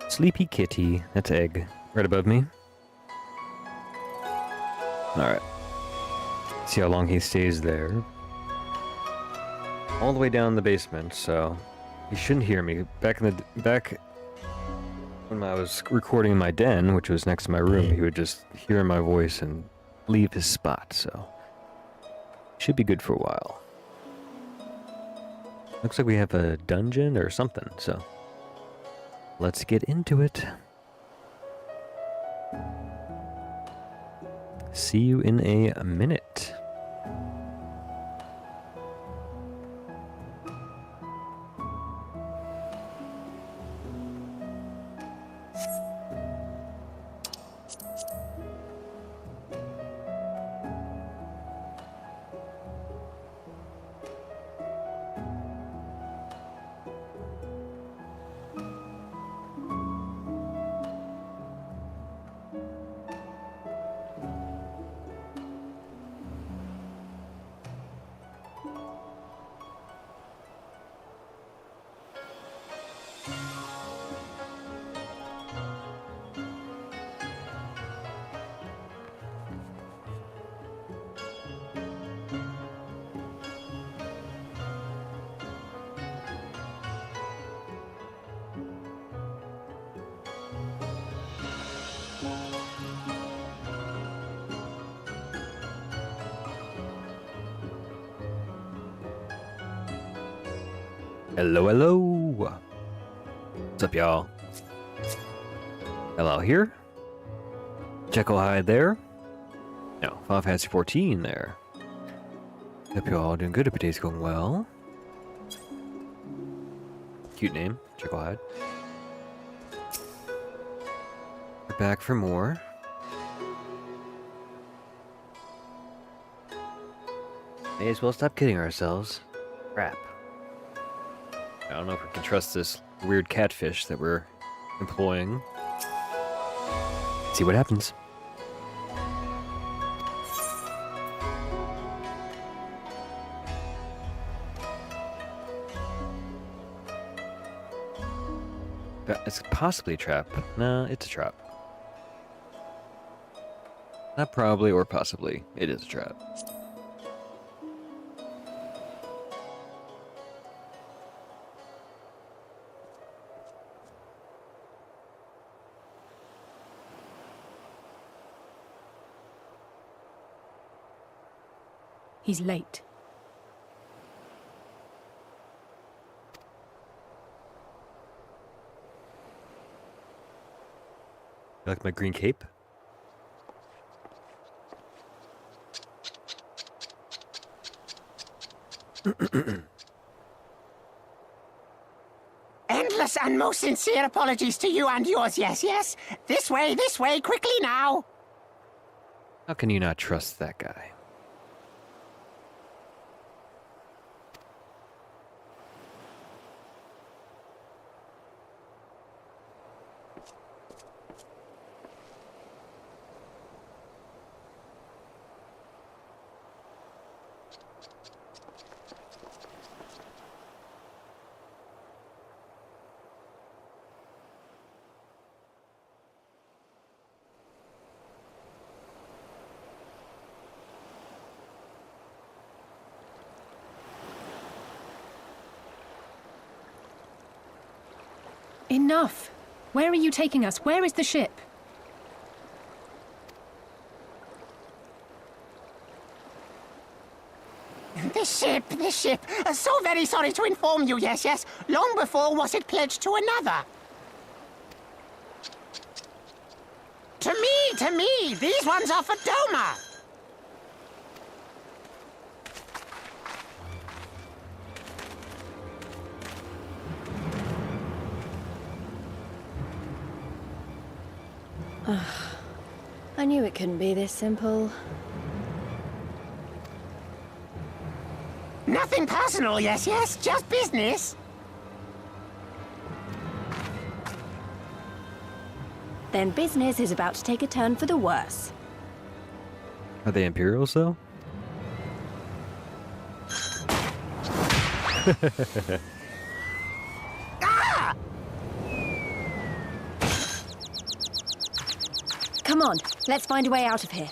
Sleepy kitty. That's Egg. Right above me. Alright. See how long he stays there. All the way down the basement, so he shouldn't hear me. Back when I was recording in my den, which was next to my room, he would just hear my voice and leave his spot, so should be good for a while. Looks like we have a dungeon or something, so let's get into it. See you in a minute. Hello, hello. What's up, y'all? Hello here. Jekyll Hyde there. No, Final Fantasy 14 there. Hope you're all doing good. Hope your day's going well. Cute name, Chucklehead. We're back for more. May as well stop kidding ourselves. Crap. I don't know if we can trust this weird catfish that we're employing. See what happens. It's possibly a trap. No, it's a trap. Not probably or possibly. It is a trap. He's late. You like my green cape? Endless and most sincere apologies to you and yours, yes, yes. This way, quickly now. How can you not trust that guy? Enough! Where are you taking us? Where is the ship? This ship. So very sorry to inform you, yes, yes. Long before was it pledged to another. To me, these ones are for Doma. I knew it couldn't be this simple. Nothing personal, yes, yes, just business. Then business is about to take a turn for the worse. Are they Imperials, though? Ah! Come on, let's find a way out of here.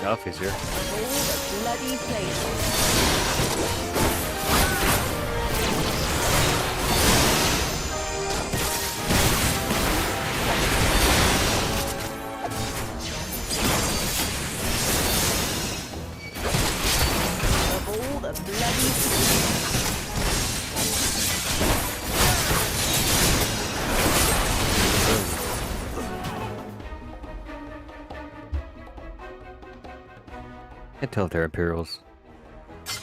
Alfie's here. All the bloody place. Of all the bloody Can't tell if they're Imperials.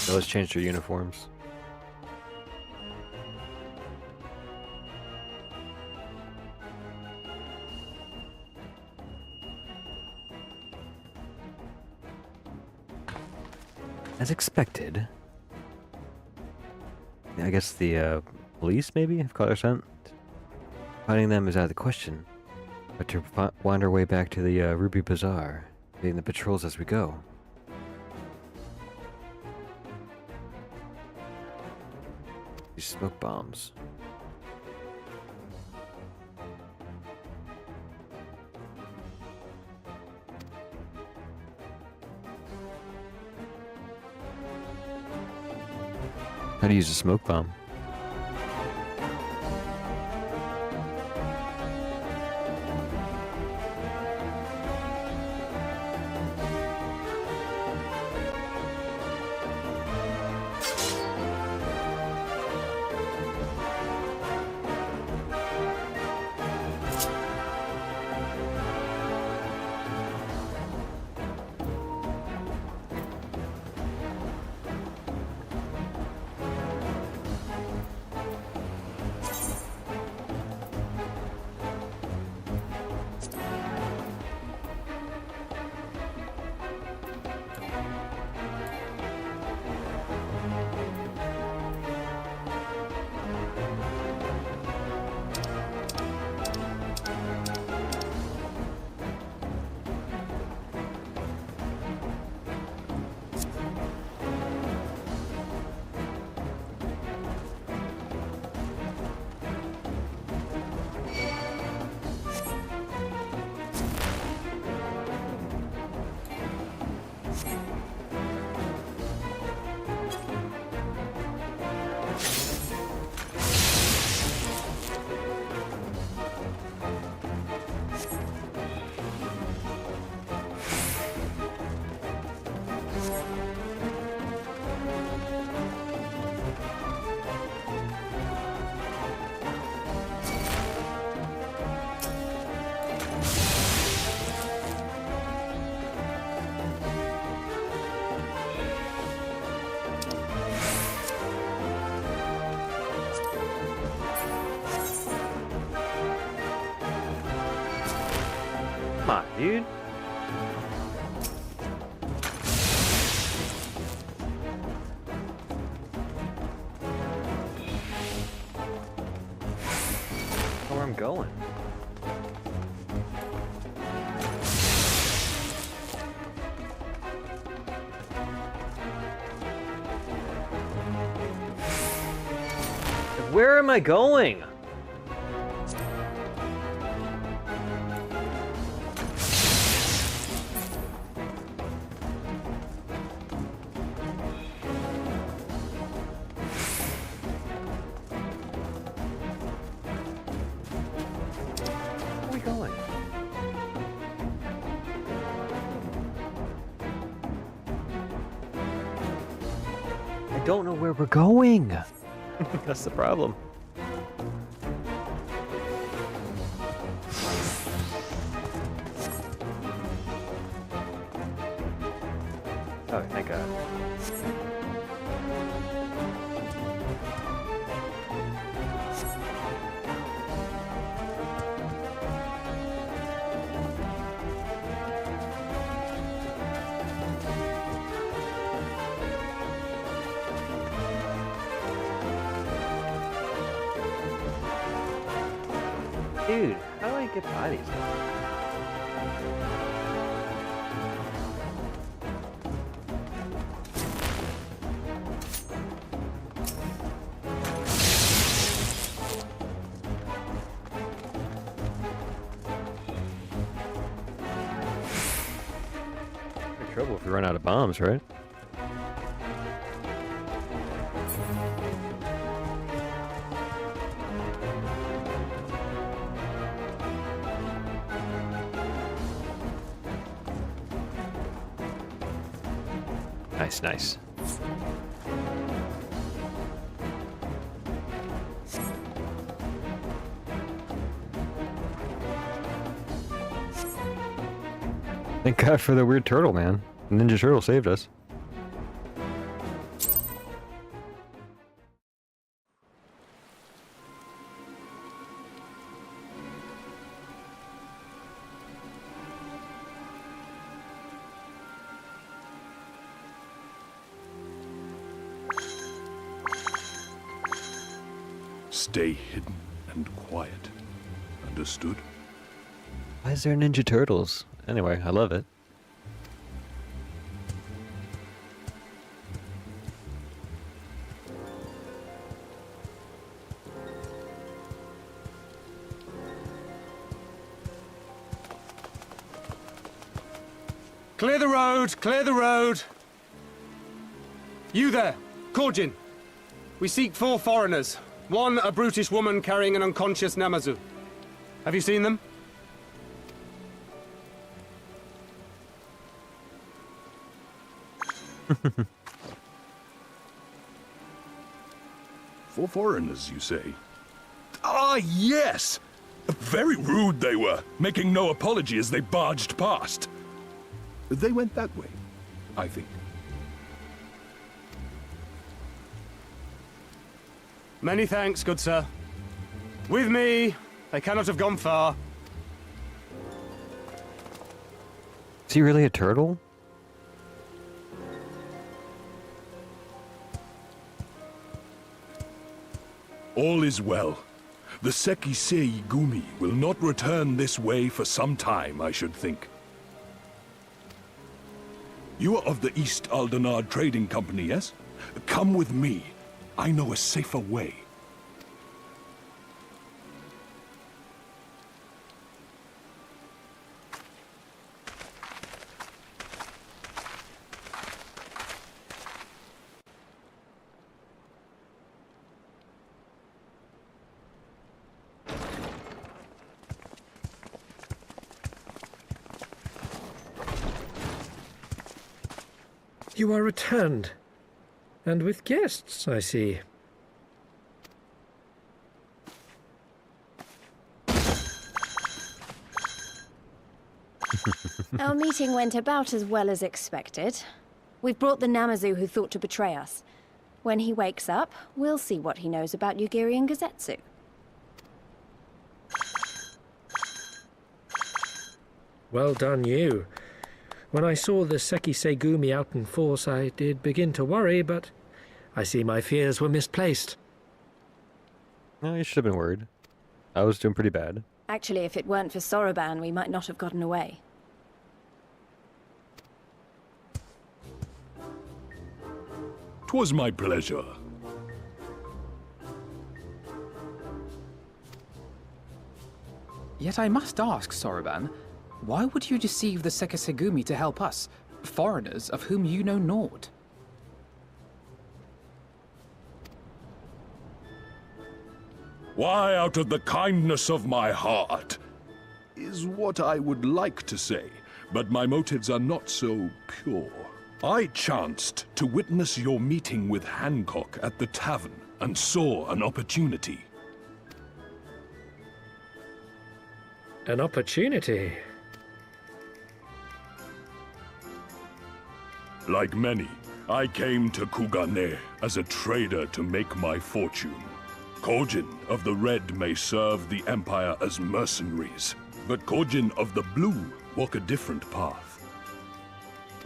They always change their uniforms. As expected. I guess the police maybe have caught our scent. Finding them is out of the question, but to wind our way back to the Ruby Bazaar, getting the patrols as we go. These smoke bombs. How to use a smoke bomb. Come on, dude. Know where I'm going. Where am I going? Where are we going? I don't know where we're going. That's the problem. Oh, thank God. Dude, how do I get by these guys? We're in trouble if we run out of bombs, right? Nice, nice. Thank God for the weird turtle, man. Ninja Turtle saved us. Stay hidden and quiet. Understood? Why is there Ninja Turtles? Anyway, I love it. Clear the road! Clear the road! You there, Korjin. We seek 4 foreigners. One, a brutish woman carrying an unconscious Namazu. Have you seen them? For foreigners, you say? Ah, yes! Very rude they were, making no apology as they barged past. They went that way, I think. Many thanks, good sir. With me, they cannot have gone far. Is he really a turtle? All is well. The Sekisei Gumi will not return this way for some time, I should think. You are of the East Aldenard Trading Company, yes? Come with me. I know a safer way. You are returned. And with guests, I see. Our meeting went about as well as expected. We've brought the Namazu who thought to betray us. When he wakes up, we'll see what he knows about Yugiri and Gazetsu. Well done, you. When I saw the Sekisei Gumi out in force, I did begin to worry, but I see my fears were misplaced. No, you should have been worried. I was doing pretty bad. Actually, if it weren't for Soroban, we might not have gotten away. 'Twas my pleasure. Yet I must ask, Soroban, why would you deceive the Sekisegumi to help us, foreigners of whom you know naught? Why, out of the kindness of my heart, is what I would like to say, but my motives are not so pure. I chanced to witness your meeting with Hancock at the tavern and saw an opportunity. An opportunity. Like many, I came to Kugane as a trader to make my fortune. Kojin of the Red may serve the Empire as mercenaries, but Kojin of the Blue walk a different path.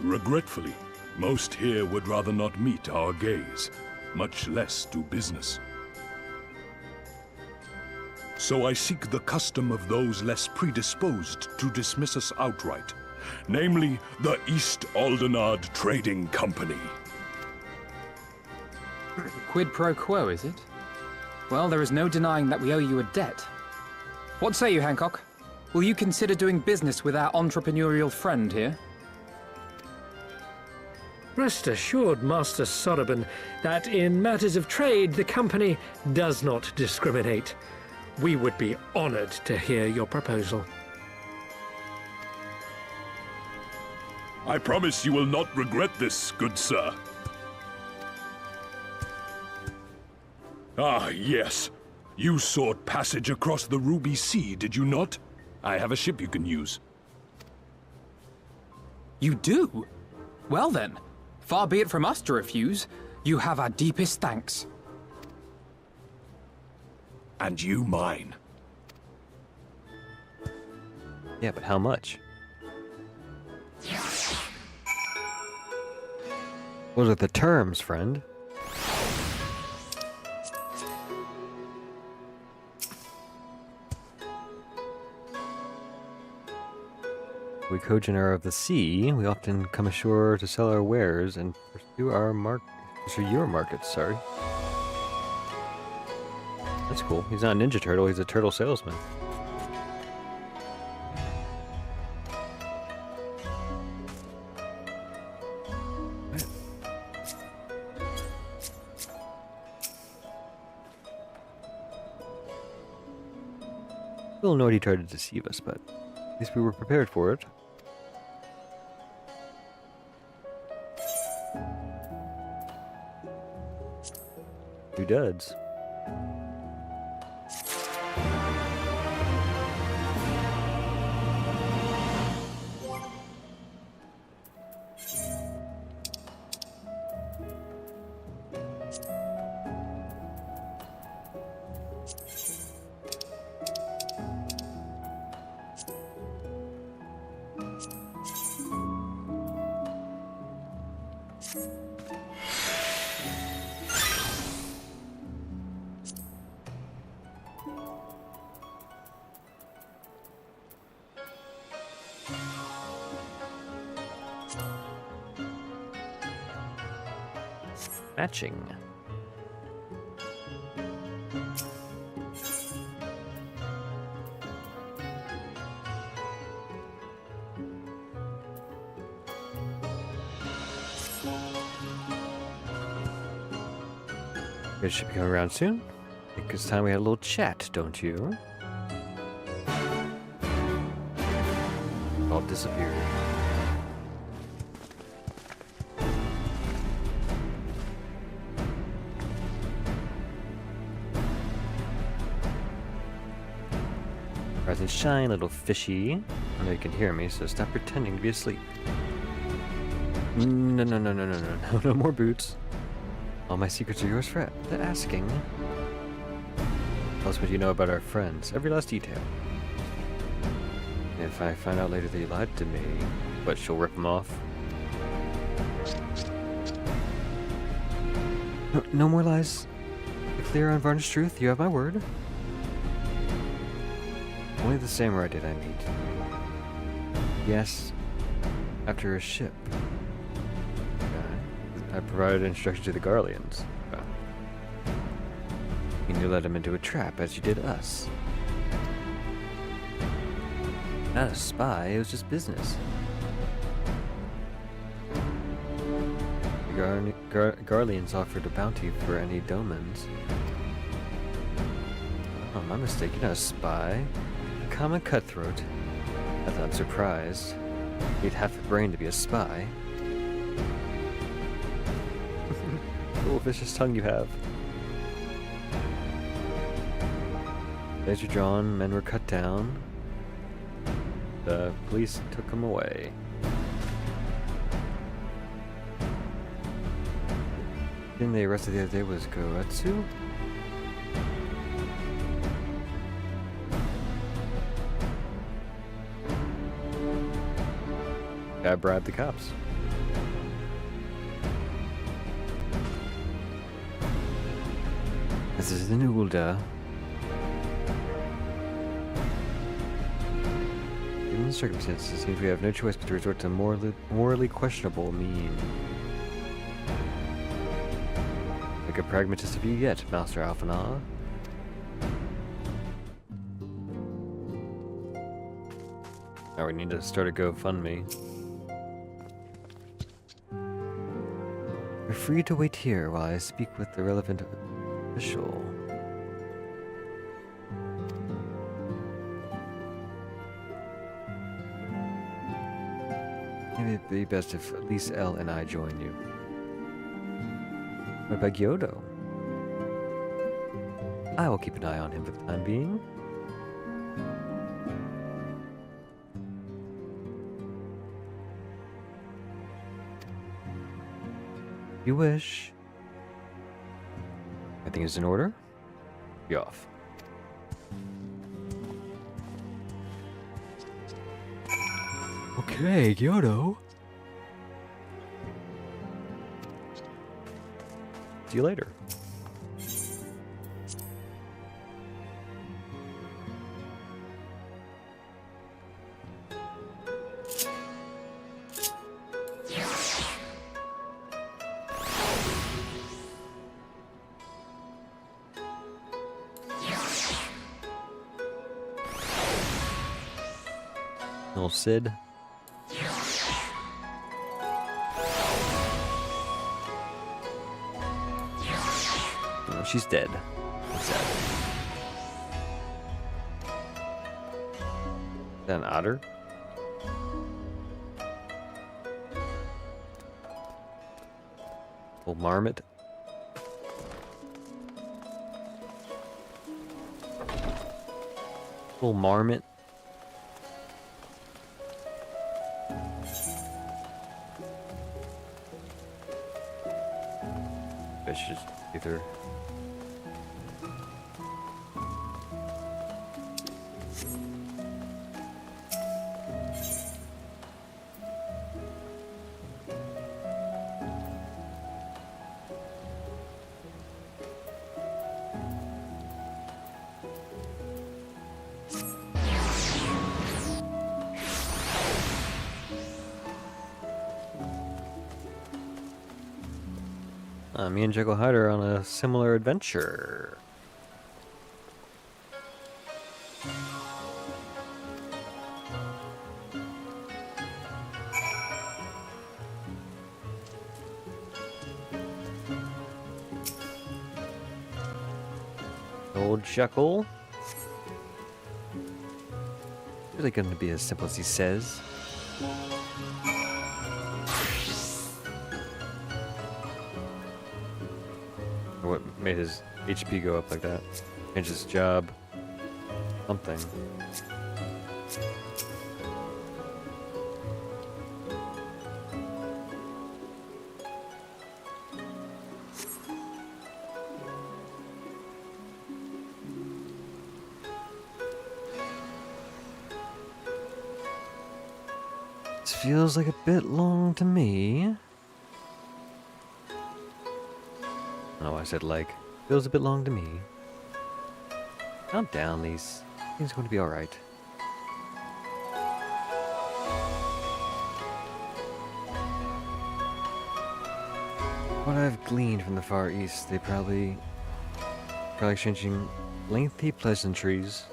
Regretfully, most here would rather not meet our gaze, much less do business. So I seek the custom of those less predisposed to dismiss us outright, namely the East Aldenard Trading Company. Quid pro quo, is it? Well, there is no denying that we owe you a debt. What say you, Hancock? Will you consider doing business with our entrepreneurial friend here? Rest assured, Master Soroban, that in matters of trade, the company does not discriminate. We would be honored to hear your proposal. I promise you will not regret this, good sir. Ah, yes. You sought passage across the Ruby Sea, did you not? I have a ship you can use. You do? Well then, far be it from us to refuse. You have our deepest thanks. And you mine. Yeah, but how much? What are the terms, friend? We Kojin are of the sea. We often come ashore to sell our wares and pursue your markets, sorry. That's cool. He's not a Ninja Turtle, he's a turtle salesman. A little annoyed he tried to deceive us, but at least we were prepared for it. Two duds. Matching. You guys should be coming around soon. I think it's time we had a little chat, don't you? All disappeared. Rise and shine, little fishy. I know you can hear me, so stop pretending to be asleep. No more boots. All my secrets are yours for the asking. Tell us what you know about our friends, every last detail. If I find out later that you lied to me, what, she'll rip them off? No more lies. The clear, unvarnished truth, you have my word. Only the samurai did I meet. Yes, after a ship. I provided instruction to the Garleans. And you led him into a trap, as you did us. Not a spy, it was just business. The Garleans offered a bounty for any domans. Oh, my mistake, you're not a spy. A common cutthroat. Not that I'm surprised. You'd have a brain to be a spy. Cool vicious tongue you have. Days were drawn, men were cut down. The police took them away. The thing they arrested the other day was Goretsu? I bribed the cops. This is the Nulda. Given the circumstances, it seems we have no choice but to resort to morally questionable means. Like a pragmatist of you yet, Master Alphana. Now we need to start a GoFundMe. You're free to wait here while I speak with the relevant official. Maybe it'd be best if at least Elle and I join you. What about Gyodo? I will keep an eye on him for the time being. You wish. Everything is in order. Be off. Okay, Gyodo. See you later. Little Sid. Oh, she's dead. That's sad. Is that an otter? Old marmot. Little marmot. I should just either. Me and Jekyll Hyde are on a similar adventure. Old Jekyll. Really going to be as simple as he says. What made his HP go up like that? Changed his job. Something. This feels like a bit long to me. Oh, I said like. Feels a bit long to me. Calm down, Lise. Things are going to be alright. What I've gleaned from the Far East, they probably exchanging lengthy pleasantries.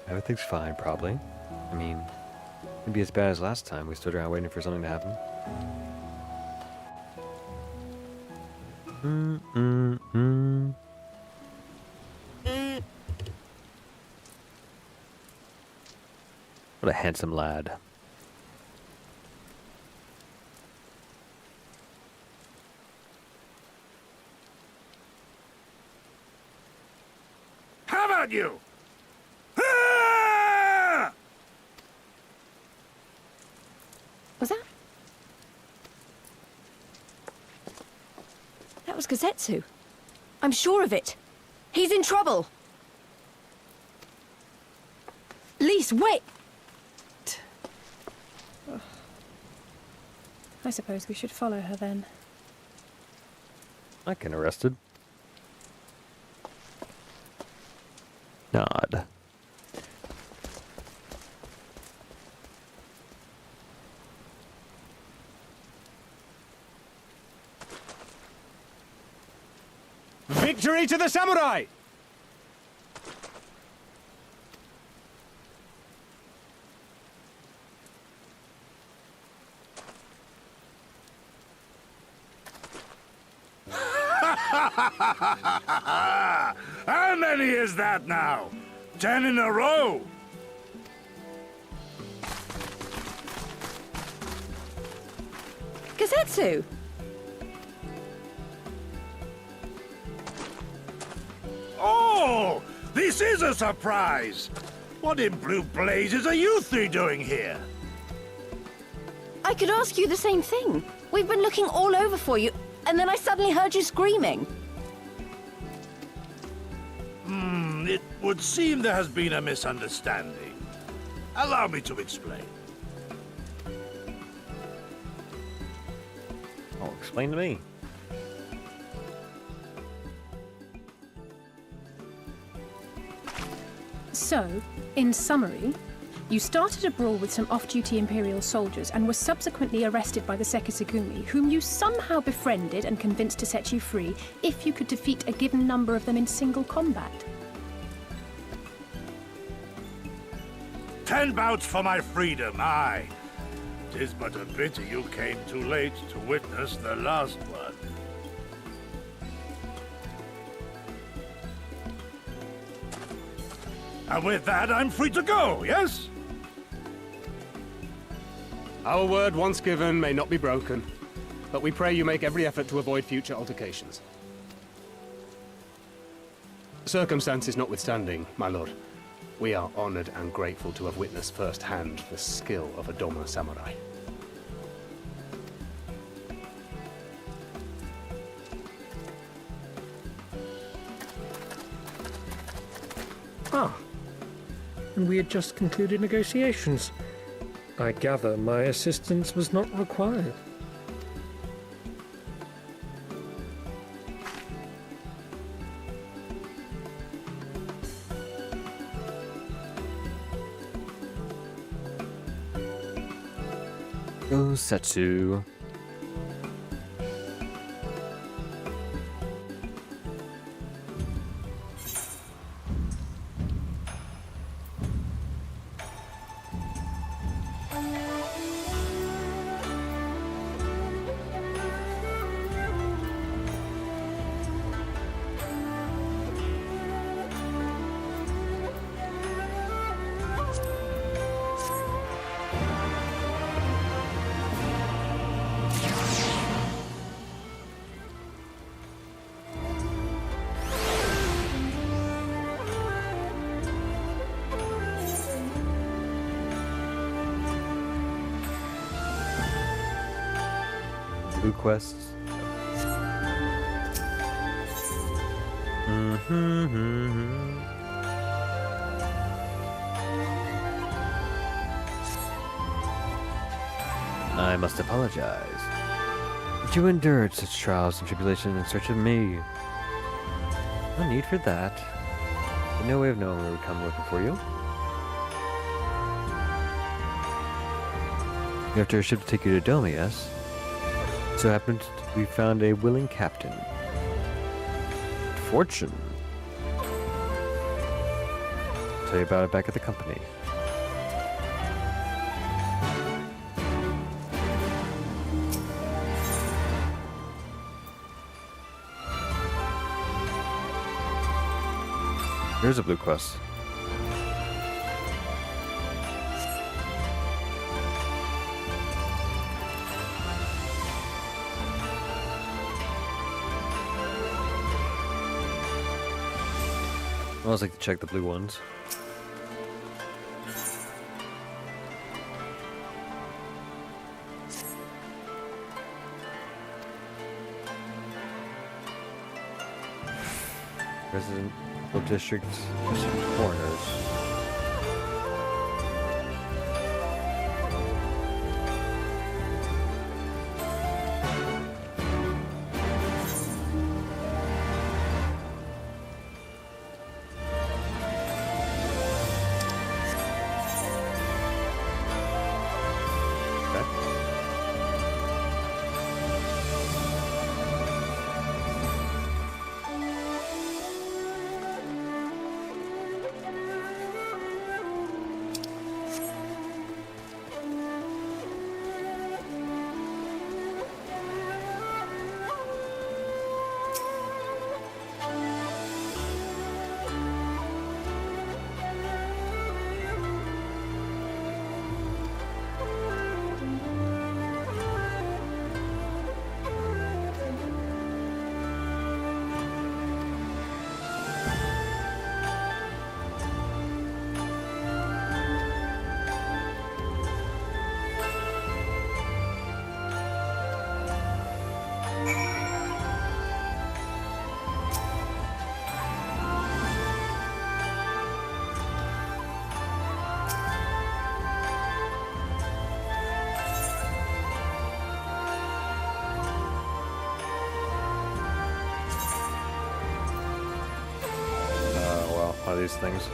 Everything's fine, probably. I mean, it'd be as bad as last time. We stood around waiting for something to happen. What a handsome lad. How about you? Was that? That was Gazetsu. I'm sure of it. He's in trouble. Lise, wait! I suppose we should follow her then. I can arrested. Nod. Victory to the samurai! How many is that now? 10 in a row? Gazetsu! Oh, this is a surprise! What in blue blazes are you three doing here? I could ask you the same thing. We've been looking all over for you, and then I suddenly heard you screaming. It would seem there has been a misunderstanding. Allow me to explain. Oh, explain to me. So, in summary, You started a brawl with some off-duty Imperial soldiers and were subsequently arrested by the Sekisagumi, whom you somehow befriended and convinced to set you free if you could defeat a given number of them in single combat. 10 bouts for my freedom, aye. 'Tis but a pity you came too late to witness the last one. And with that, I'm free to go, yes? Our word once given may not be broken, but we pray you make every effort to avoid future altercations. Circumstances notwithstanding, my lord, we are honored and grateful to have witnessed firsthand the skill of a Doma samurai. Ah, and we had just concluded negotiations. I gather my assistance was not required. Go Setsu. Blue quests. I must apologize. But you endured such trials and tribulation in search of me. No need for that. But no way of knowing where we come looking for you. You have to ship to take you to Doma, yes? So happened we found a willing captain. Fortune. Tell you about it back at the company. Here's a blue quest. I always like to check the blue ones. Resident District Foreigners. These things.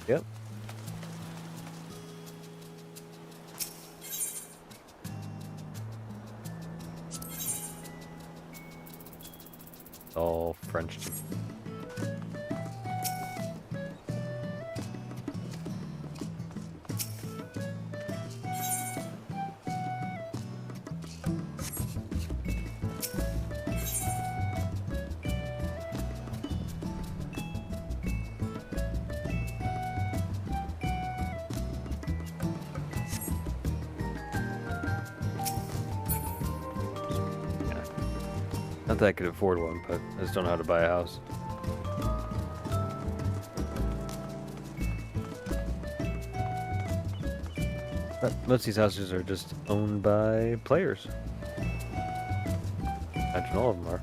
Yep. All French. Not that I could afford one, but I just don't know how to buy a house. But most of these houses are just owned by players. Imagine all of them are.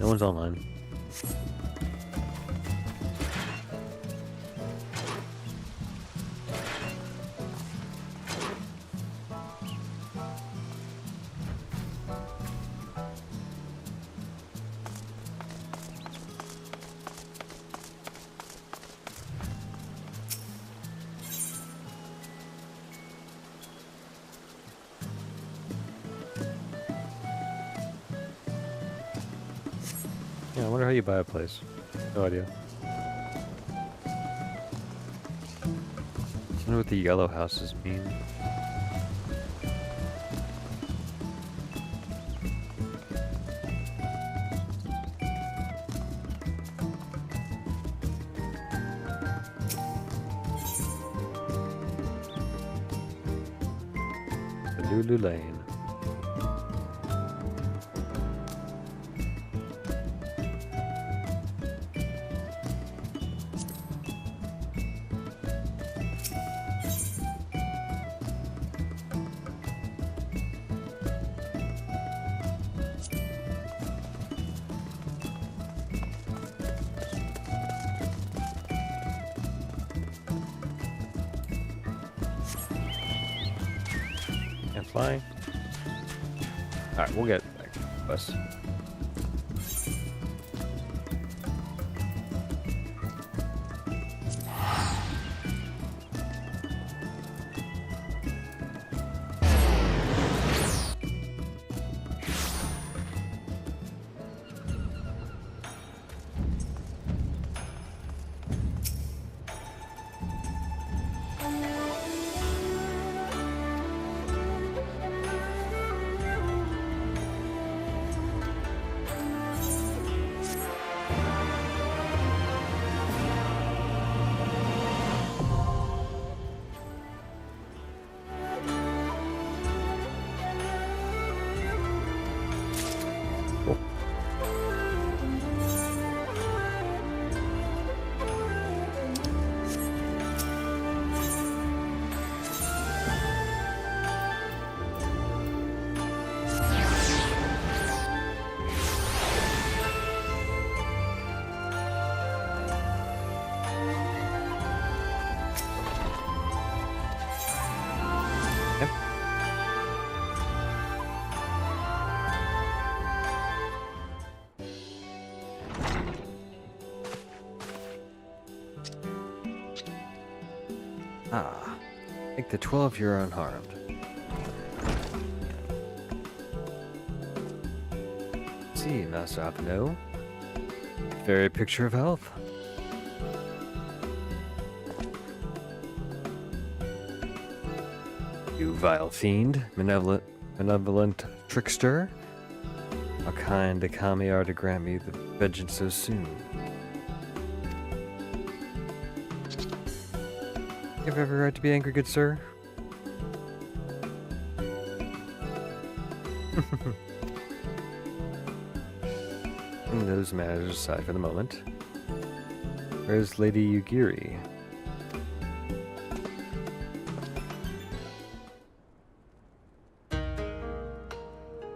No one's online. Yeah, I wonder how you buy a place. No idea. I wonder what the yellow houses mean. Lulu Lane. Fly. Alright, we'll get back to the bus. Ah, take the 12 you're unharmed. See, Master Apano. Very picture of health. You vile fiend, benevolent trickster. How kind the kami are to grant me the vengeance so soon. You have every right to be angry, good sir. Putting those matters aside for the moment. Where's Lady Yugiri?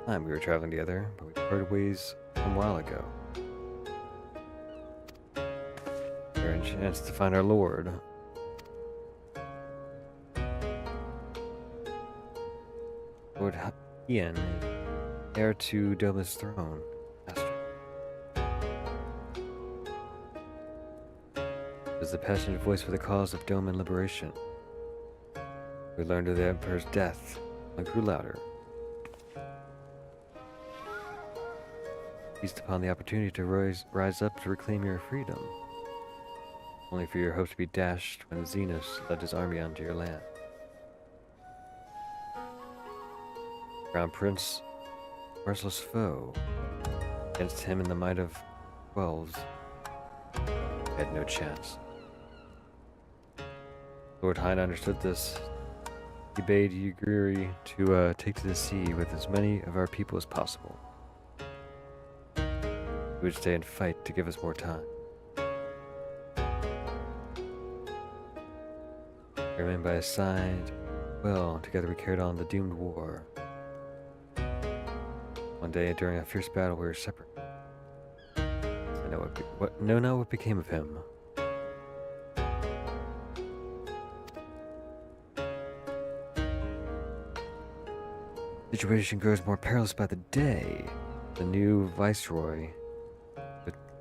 We were traveling together, but we parted ways a while ago. We're a chance to find our lord. Lord Ian is heir to Doma's throne. Is the passionate voice for the cause of Doman liberation. We learned of the Emperor's death and grew louder. Seized upon the opportunity to rise up to reclaim your freedom, only for your hopes to be dashed when Xenos led his army onto your land. Crown Prince, merciless foe, against him in the might of 12s, had no chance. Lord Hein understood this. He bade Yugiri to take to the sea with as many of our people as possible. We would stay and fight to give us more time. I remained by his side. Well, together we carried on the doomed war. One day, during a fierce battle, we were separate. I know what became of him. The situation grows more perilous by the day. The new viceroy,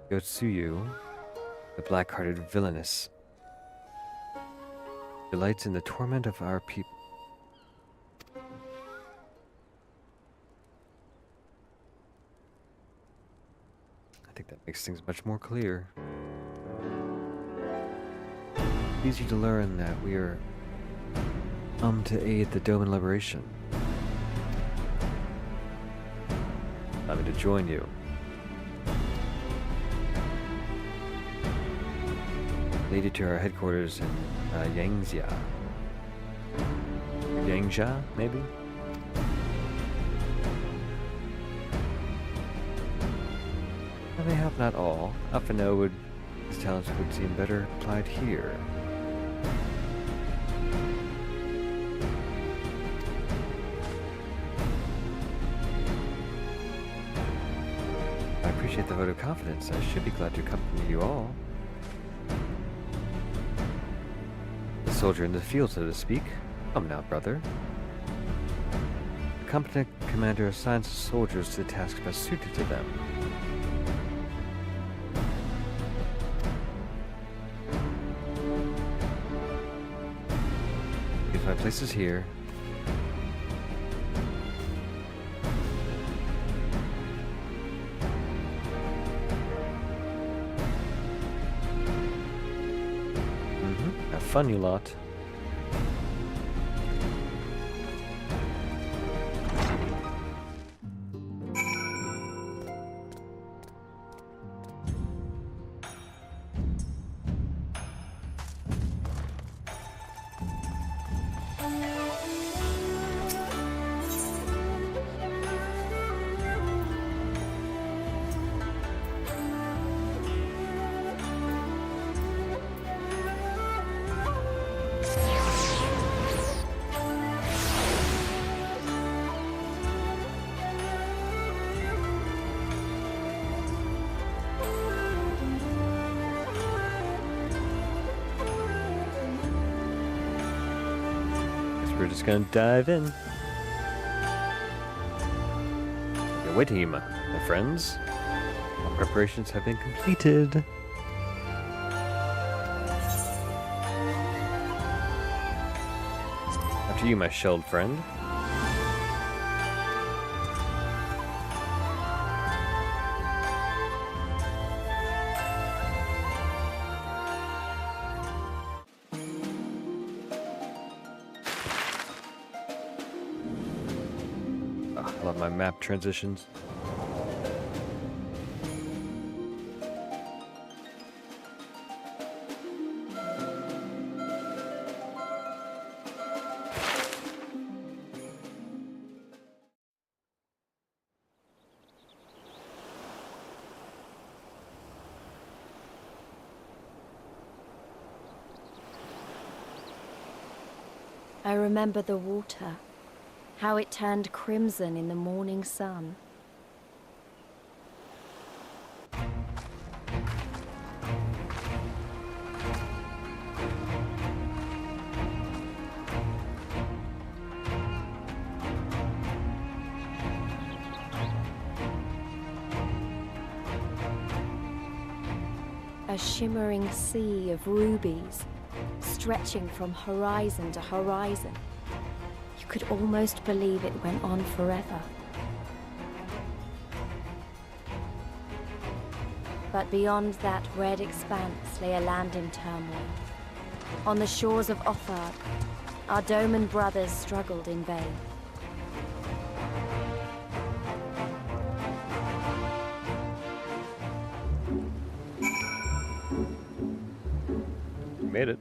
Yotsuyu, the black-hearted villainess, delights in the torment of our people. I think that makes things much more clear. It's easy to learn that we are to aid the Doman liberation. Allow me to join you. Lead it to our headquarters in Yangxia. Yangxia, maybe? I may have not all. Often know his talents would seem better applied here. I appreciate the vote of confidence. I should be glad to accompany you all. The soldier in the field, so to speak. Come now, brother. The competent commander assigns the soldiers to the tasks best suited to them. If my place is here, have fun, you lot. We're just gonna dive in. Away team, my friends. All preparations have been completed. After you, my shelled friend. I love my map transitions. I remember the water, how it turned crimson in the morning sun. A shimmering sea of rubies, stretching from horizon to horizon. You could almost believe it went on forever. But beyond that red expanse lay a land in turmoil. On the shores of Otharg, our Doman brothers struggled in vain. Made it.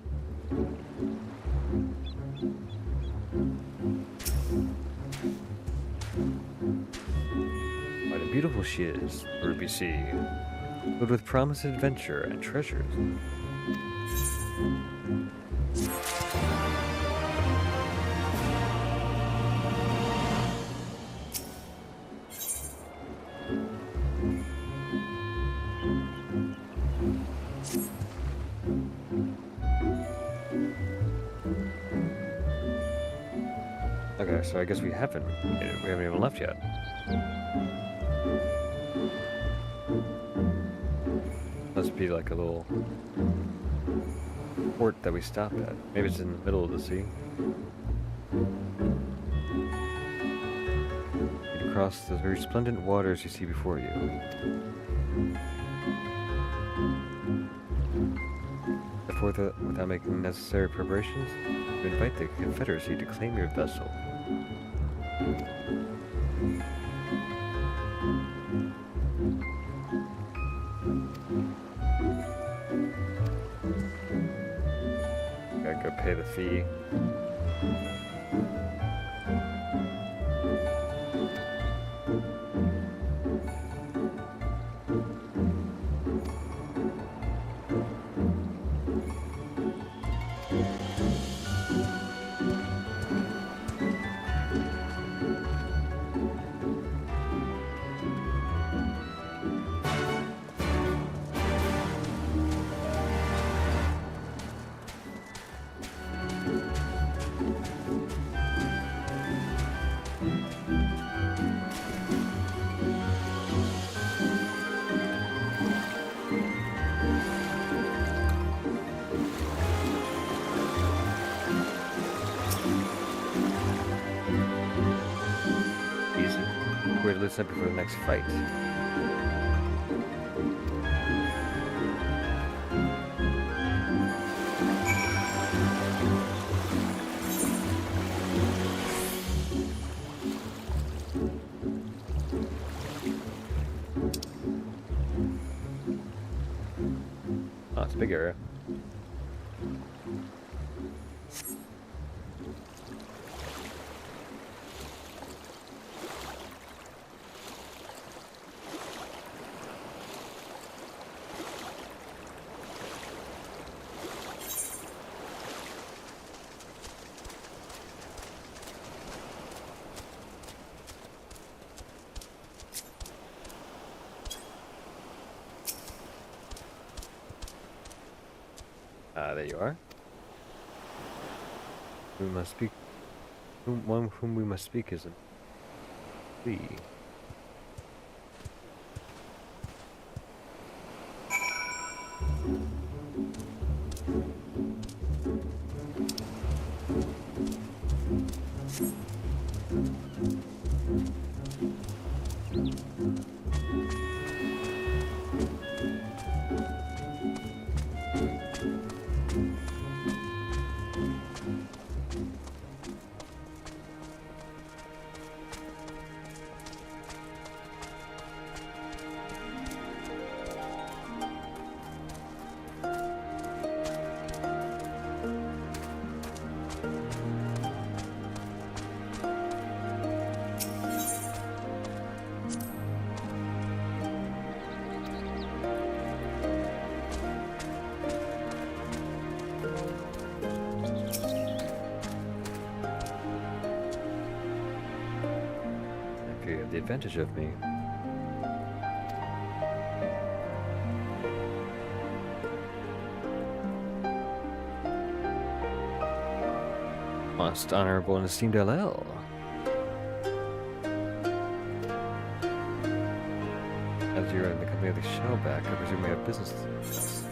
What a beautiful she is, Ruby Sea, filled with promise, adventure, and treasures. Okay, so I guess we haven't even left yet. Must be like a little port that we stopped at. Maybe it's in the middle of the sea. Across the resplendent waters you see before you. Therefore, without making necessary preparations, you invite the Confederacy to claim your vessel. Gotta go pay the fee. Way to listen up before the next fight. Oh, it's a big area. There you are. We must speak. One whom we must speak is a we. the advantage of me. Most honorable and esteemed LL. As you're in the company of the Shellback, I presume we have business to discuss.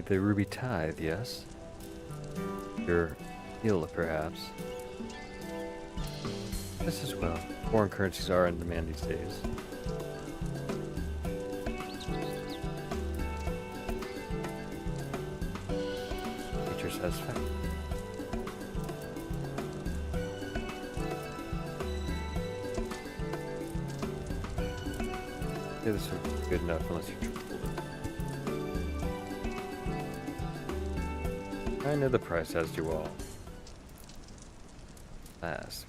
The ruby tithe, yes. Your ill, perhaps. Just as well. Foreign currencies are in demand these days. Feature satisfaction. Yeah, this would be good enough unless you triple it. I know the price, as do all. Last.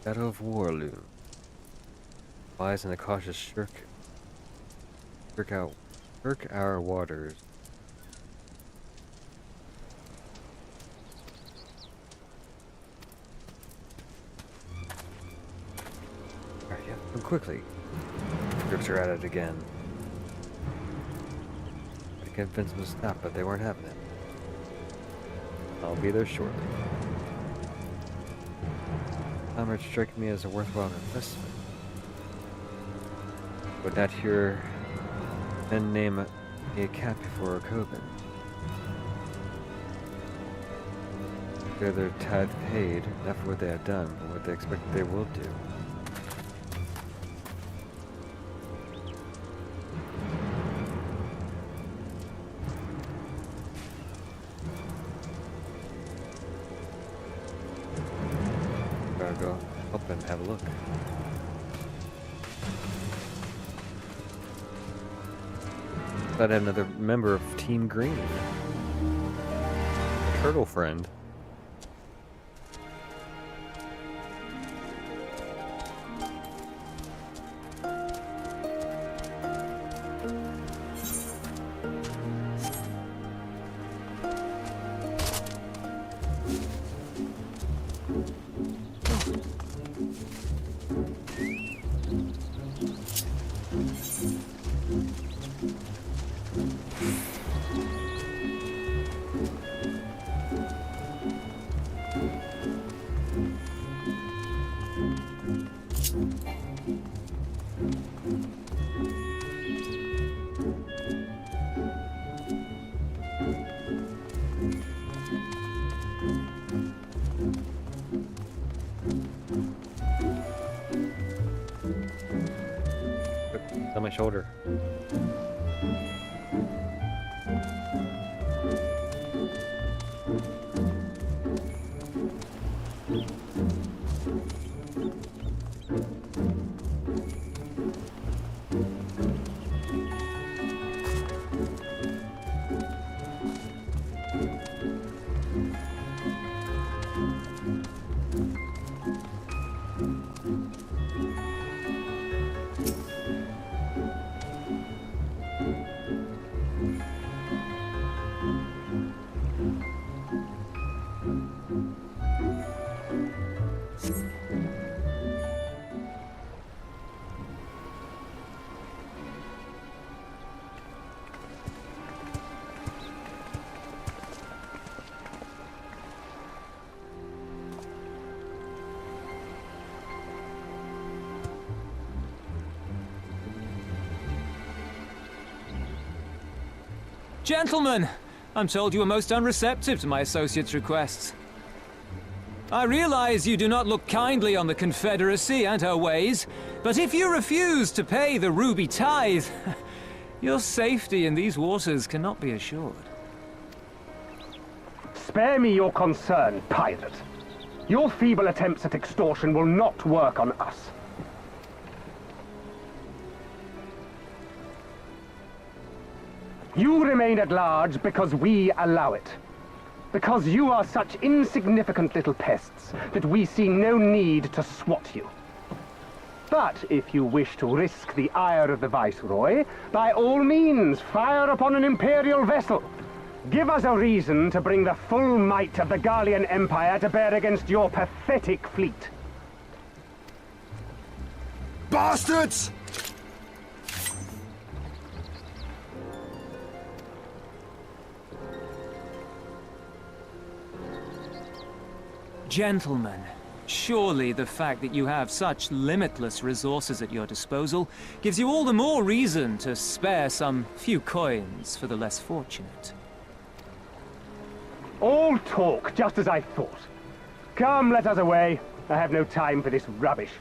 Shadow of War loom. Wise and the cautious shirk our waters. Hurry up, come quickly. Scripts are at it again. I convinced them to stop, but they weren't having it. I'll be there shortly. Comrades strike me as a worthwhile investment. Would not hear men name a cat before a Coben. They're their tithe paid, not for what they have done, but what they expect they will do. Go up and have a look. Glad I have another member of Team Green. Turtle friend. On my shoulder. Gentlemen, I'm told you were most unreceptive to my associate's requests. I realize you do not look kindly on the Confederacy and her ways, but if you refuse to pay the ruby tithe, your safety in these waters cannot be assured. Spare me your concern, pirate. Your feeble attempts at extortion will not work on us. You remain at large because we allow it. Because you are such insignificant little pests that we see no need to swat you. But if you wish to risk the ire of the Viceroy, by all means, fire upon an Imperial vessel. Give us a reason to bring the full might of the Garlean Empire to bear against your pathetic fleet. Bastards! Gentlemen, surely the fact that you have such limitless resources at your disposal gives you all the more reason to spare some few coins for the less fortunate. All talk, just as I thought. Come, let us away. I have no time for this rubbish.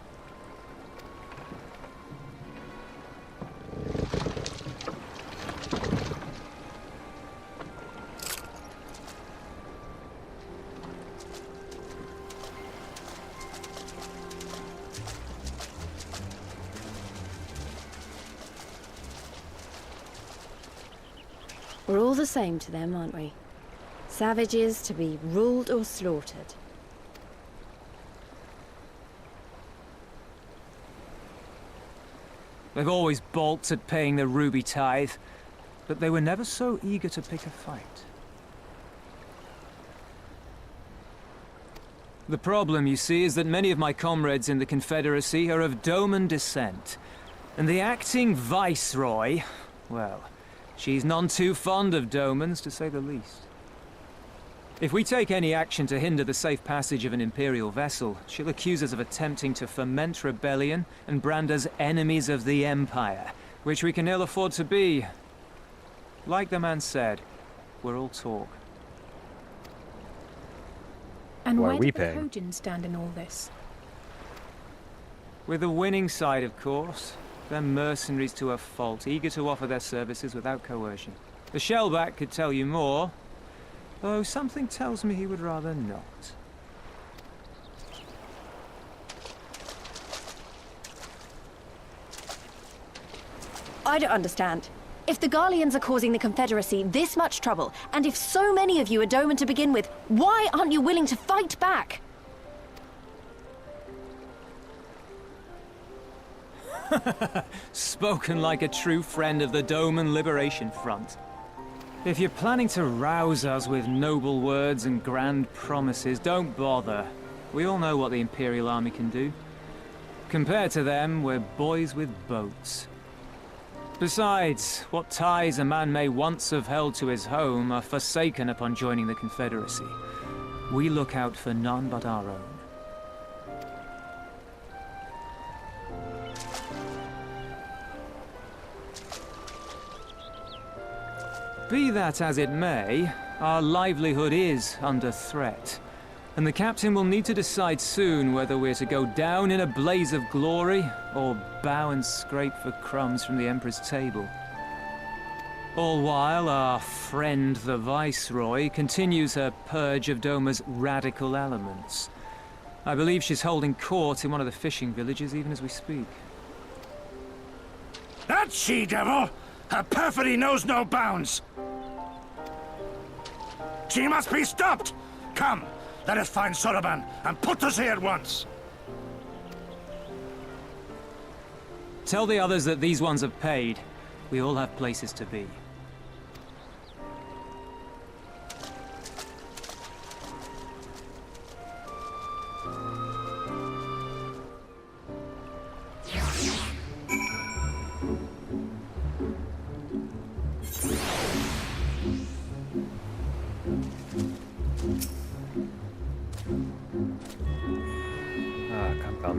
We're all the same to them, aren't we? Savages to be ruled or slaughtered. They've always balked at paying the ruby tithe, but they were never so eager to pick a fight. The problem, you see, is that many of my comrades in the Confederacy are of Doman descent, and the acting Viceroy, well, she's none too fond of Domans, to say the least. If we take any action to hinder the safe passage of an Imperial vessel, she'll accuse us of attempting to foment rebellion and brand us enemies of the Empire, which we can ill afford to be. Like the man said, we're all talk. And Why where are we do the paying? Kojin stand in all this? With the winning side, of course. They're mercenaries to a fault, eager to offer their services without coercion. The Shellback could tell you more, though something tells me he would rather not. I don't understand. If the Garleans are causing the Confederacy this much trouble, and if so many of you are Doman to begin with, why aren't you willing to fight back? Spoken like a true friend of the Doman Liberation Front. If you're planning to rouse us with noble words and grand promises, don't bother. We all know what the Imperial Army can do. Compared to them, we're boys with boats. Besides, what ties a man may once have held to his home are forsaken upon joining the Confederacy. We look out for none but our own. Be that as it may, our livelihood is under threat, and the captain will need to decide soon whether we're to go down in a blaze of glory or bow and scrape for crumbs from the Emperor's table. All while our friend the Viceroy continues her purge of Doma's radical elements. I believe she's holding court in one of the fishing villages even as we speak. That she-devil! Her perfidy knows no bounds! She must be stopped! Come, let us find Soroban and put to sea at once! Tell the others that these ones have paid. We all have places to be.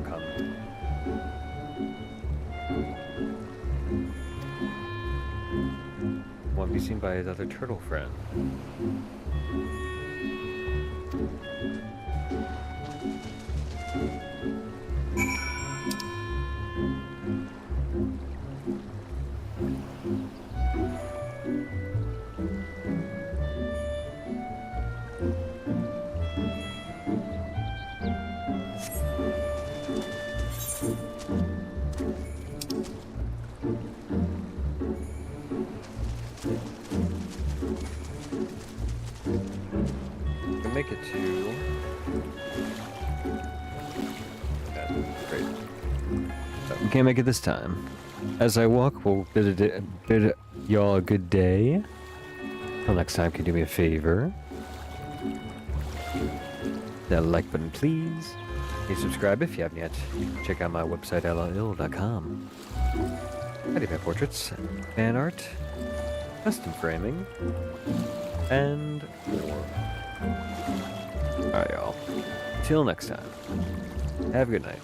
Come. Won't be seen by his other turtle friend. can't make it this time. As I walk, we'll bid y'all a good day. Till next time, can you do me a favor? That like button, please. Please subscribe if you haven't yet. Check out my website, llil.com. I do my portraits, fan art, custom framing, and more. Alright, y'all. Till next time. Have a good night.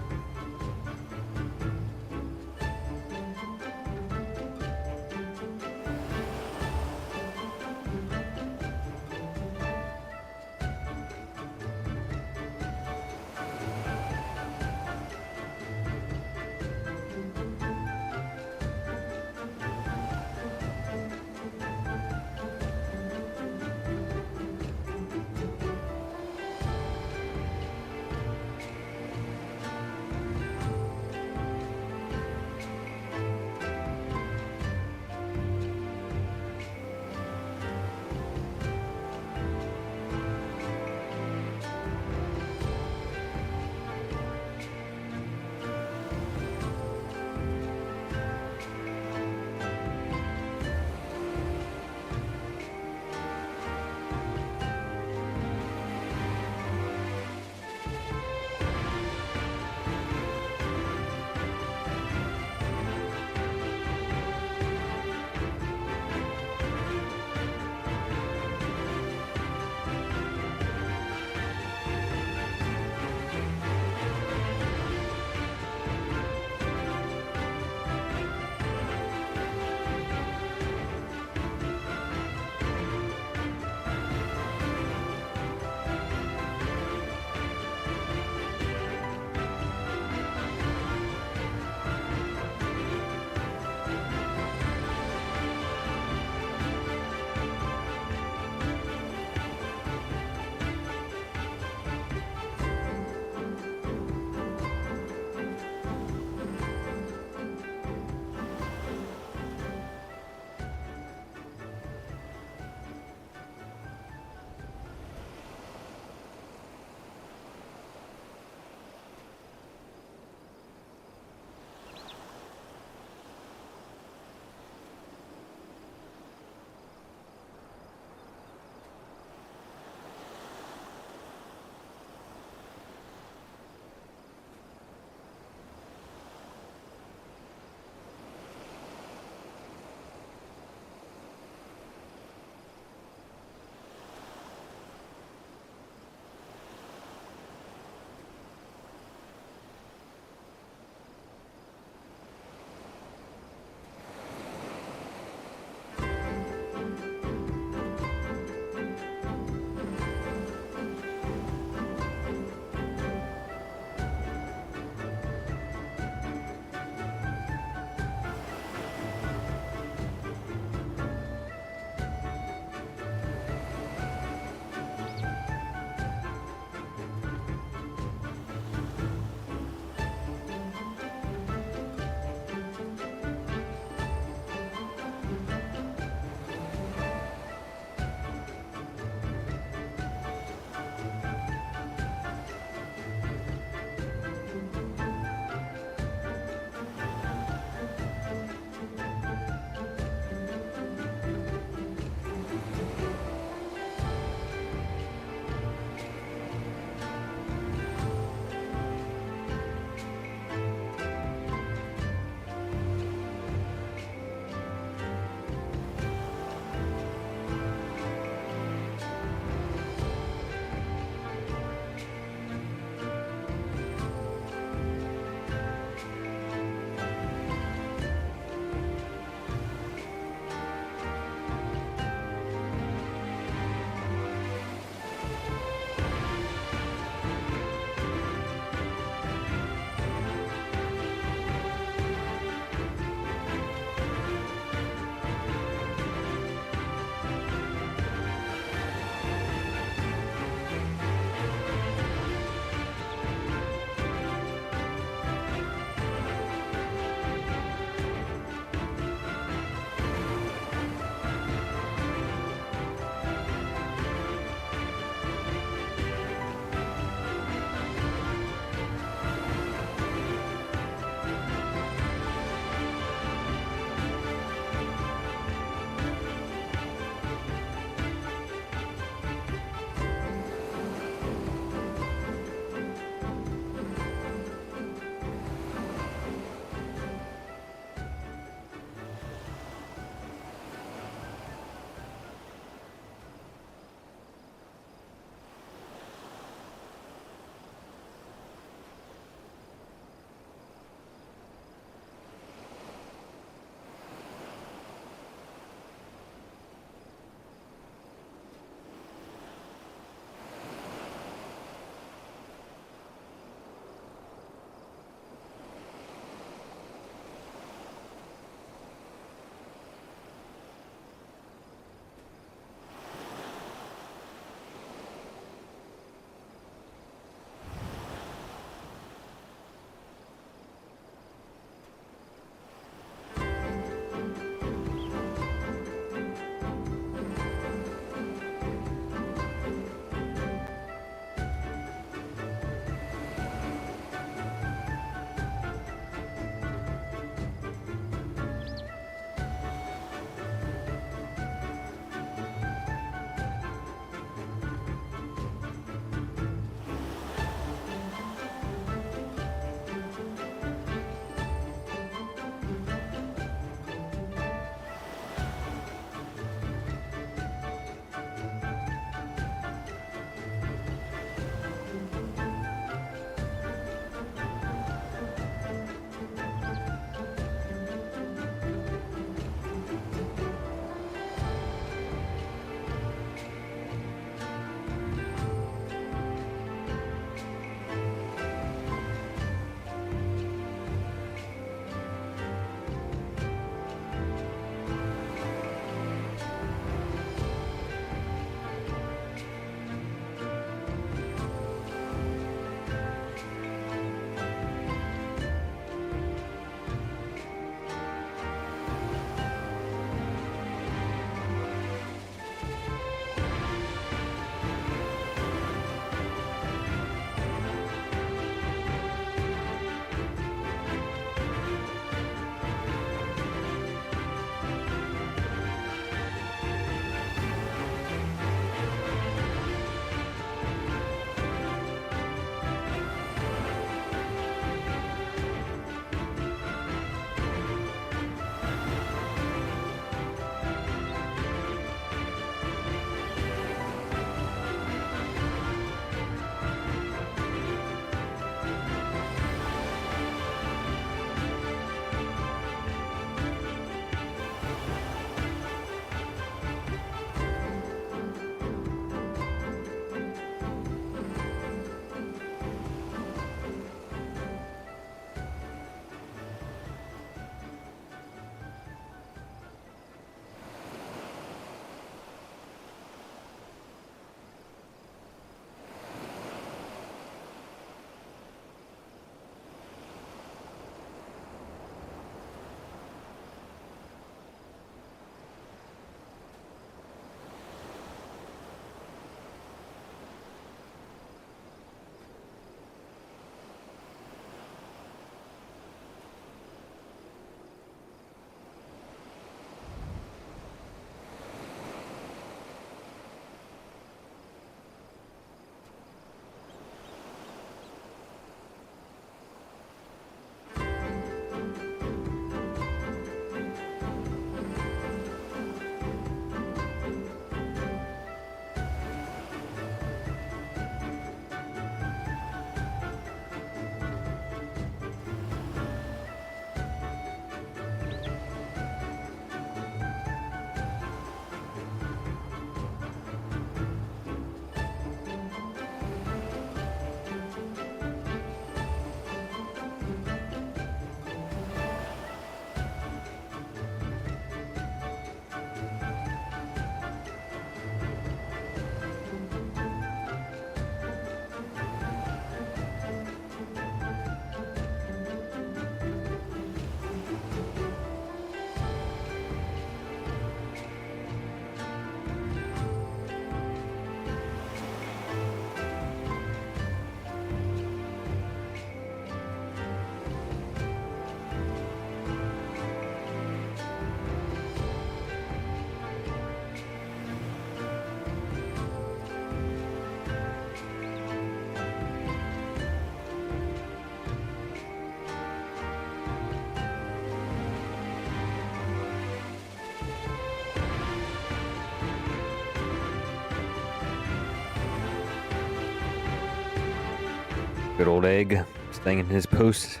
Good old Egg staying in his post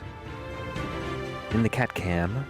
in the cat cam.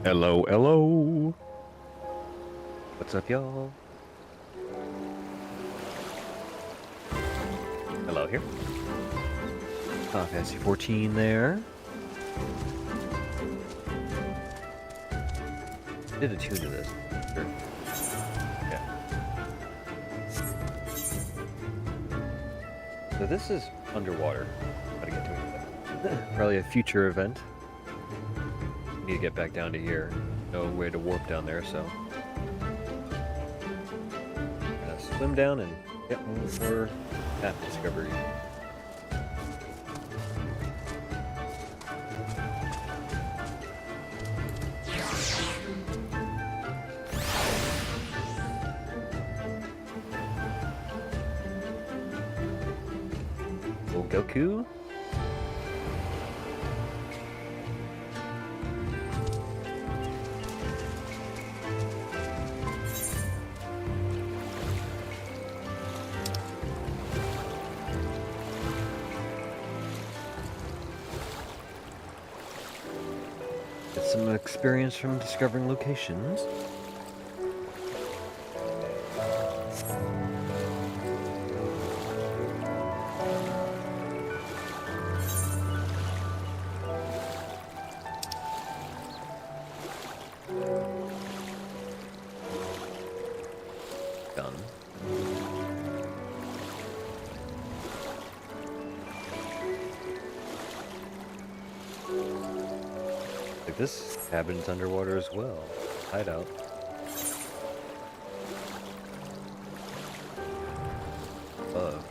Hello, hello. What's up, y'all? Hello here. Final Fantasy 14 there. Did a tune to this. Sure. Yeah. So this is underwater. Gotta get to it. Probably a future event. Need to get back down to here. No way to warp down there, so gonna swim down and get more map discovery. Old Goku. Some experience from discovering locations. Done. This cabin's underwater as well. Hideout. Above.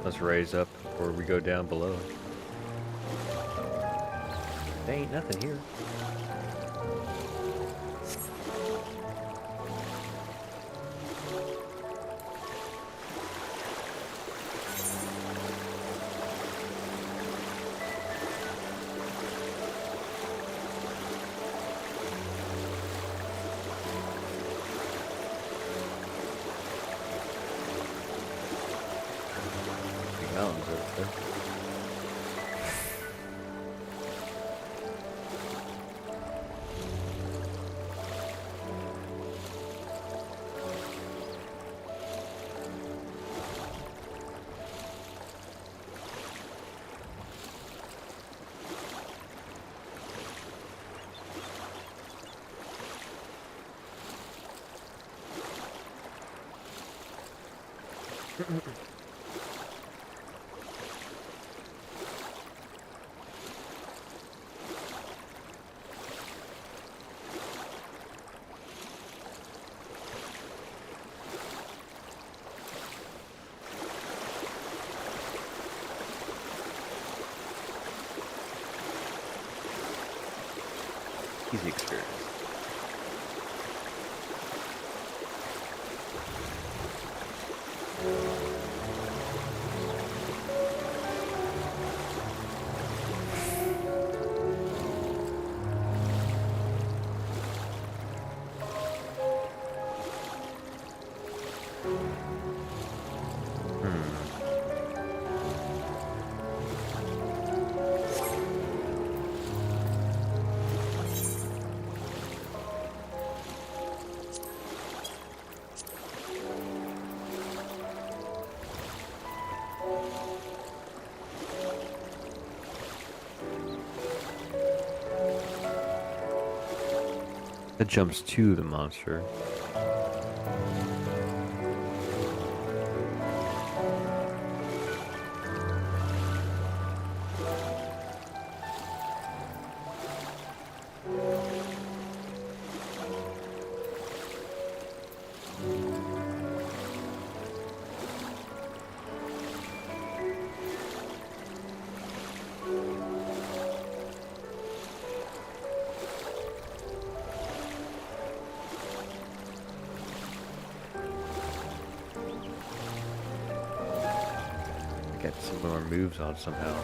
Let's raise up before we go down below. There ain't nothing here. Mountains over there. Easy experience. That jumps to the monster. Get some more moves on somehow.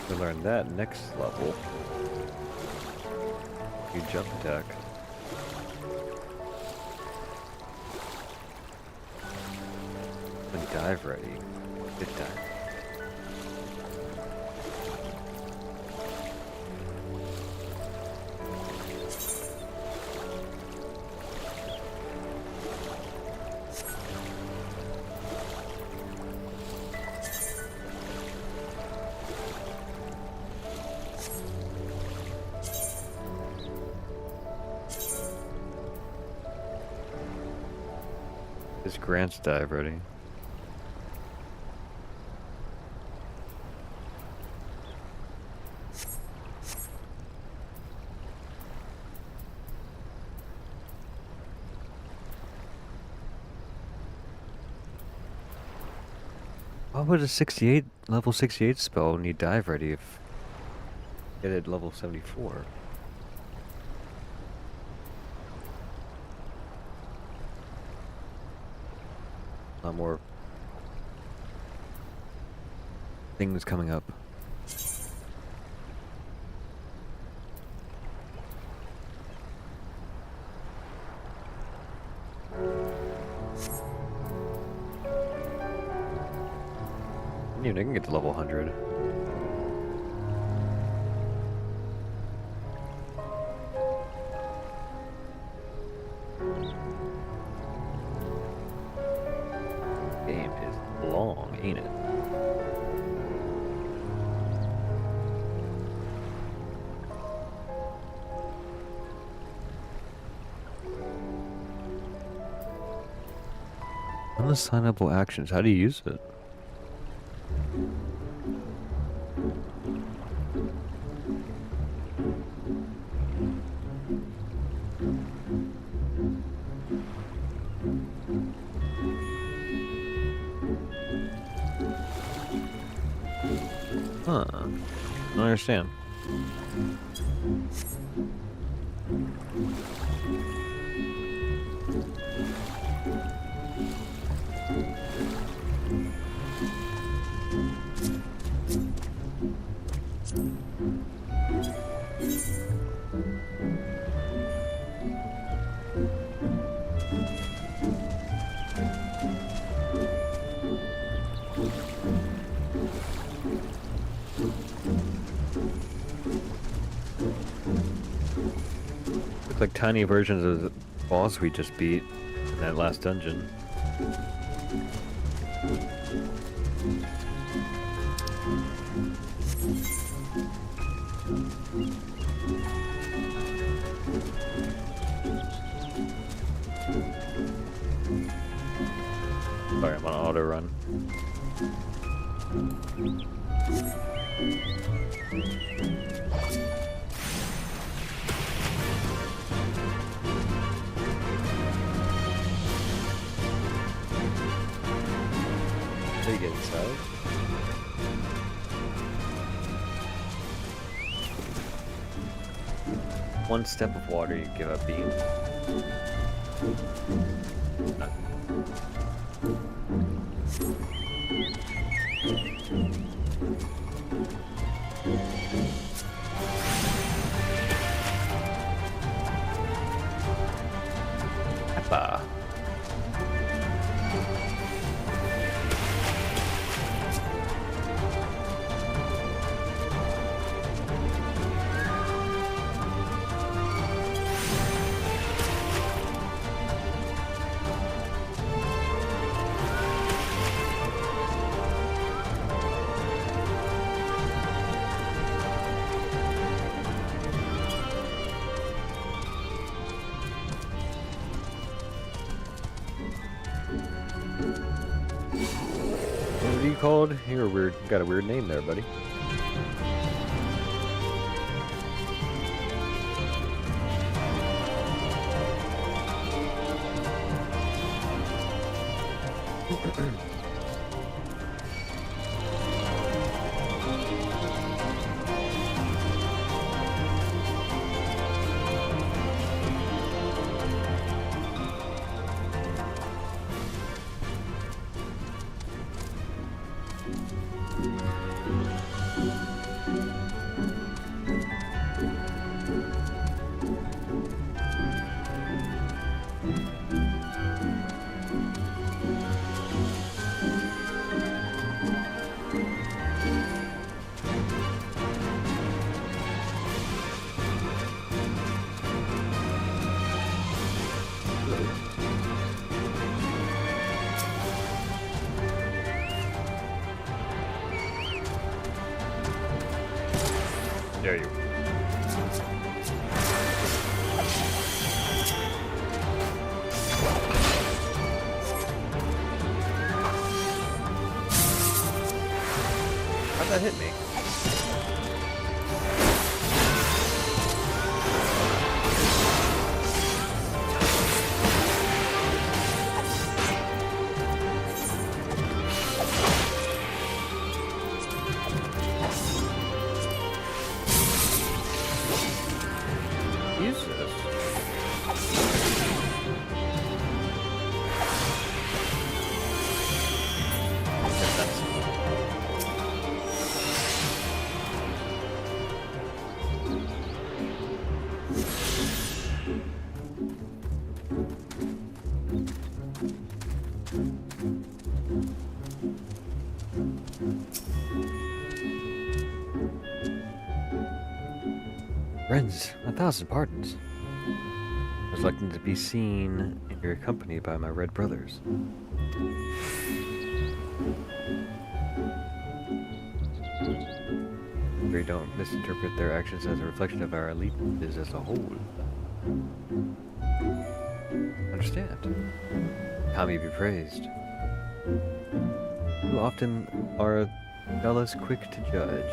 We learn that next level. You jump attack. And dive ready. Good dive. Is Grant's dive ready? Why would a level 68 spell need dive ready if it at level 74? A lot more things coming up. Even I can get to level 100. Game is long, ain't it? Unassignable actions. How do you use it? Huh. I don't understand. Look like tiny versions of the boss we just beat in that last dungeon. Sorry, I'm on auto run. How do you get inside? One step of water, you give up beam. Appa. are you called? You're weird. You got a weird name there, buddy. Dare you? How'd that hit me? Friends, 1,000 pardons. I was reluctant to be seen in your company by my red brothers. We don't misinterpret their actions as a reflection of our allegiances as a whole. Understand. Kami be praised. You often are jealous, quick to judge.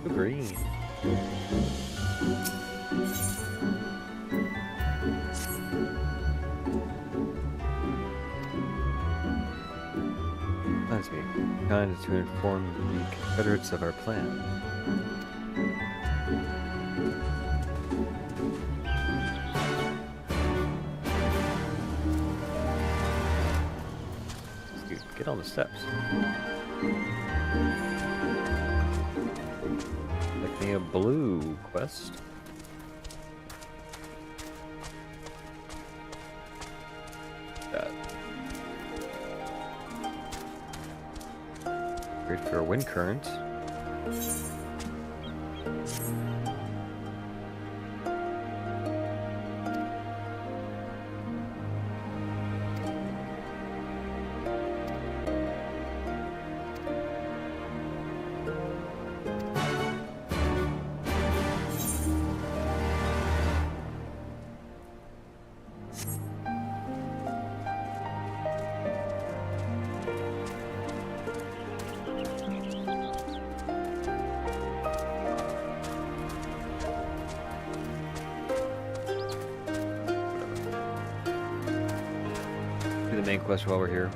Green. Reminds me, kind to inform the Confederates of our plan. Dude, get on the steps. A blue quest. That. Great for a wind current. Main quest while we're here.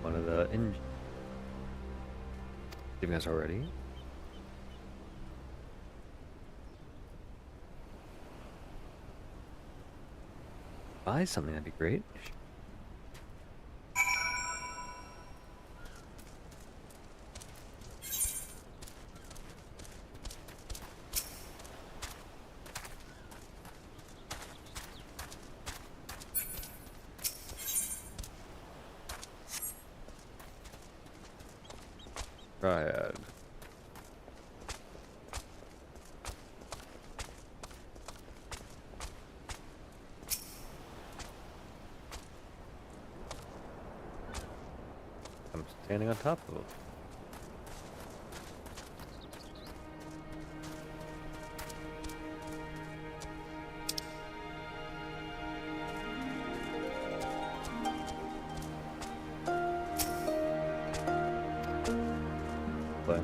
One of the engines. Giving us already. Buy something, that'd be great. Triad. I'm standing on top of it. But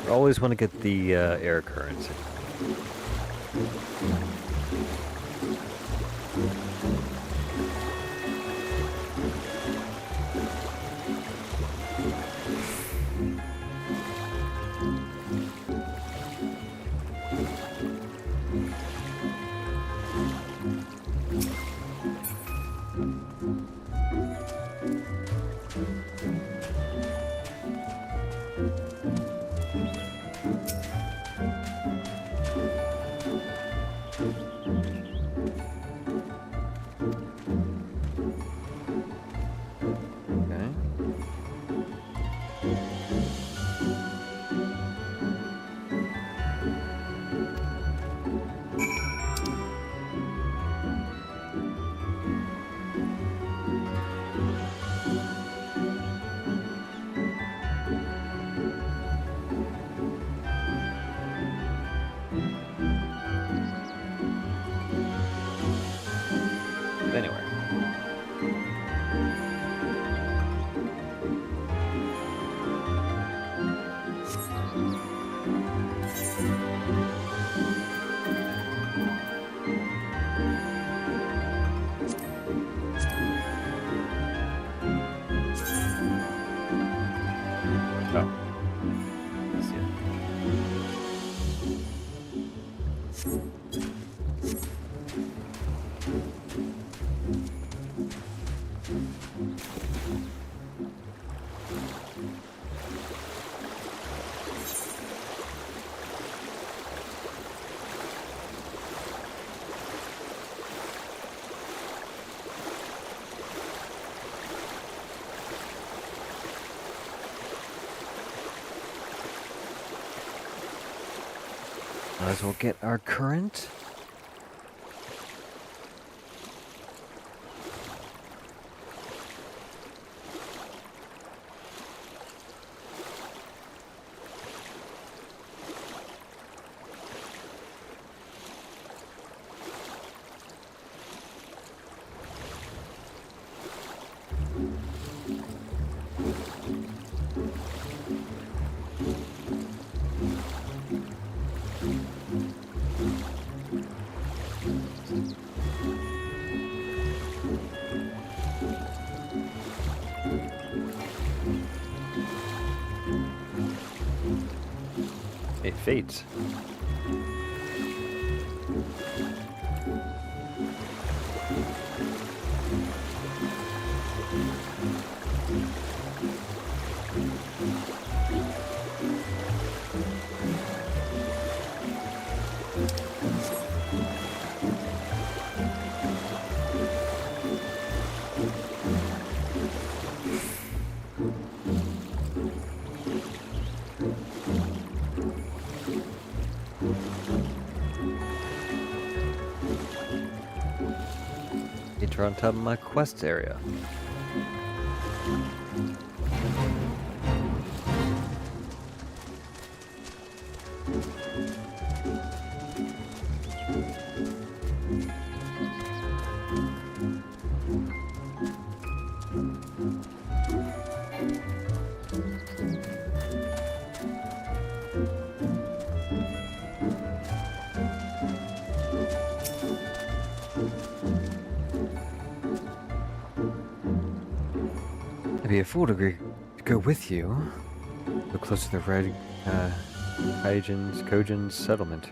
always want to get the air currents. Anyway. Oh. I see it. Might as well get our current. It fades. are on top of my quest area. I'd be a fool to go with you. Go close to the red Kojin's settlement.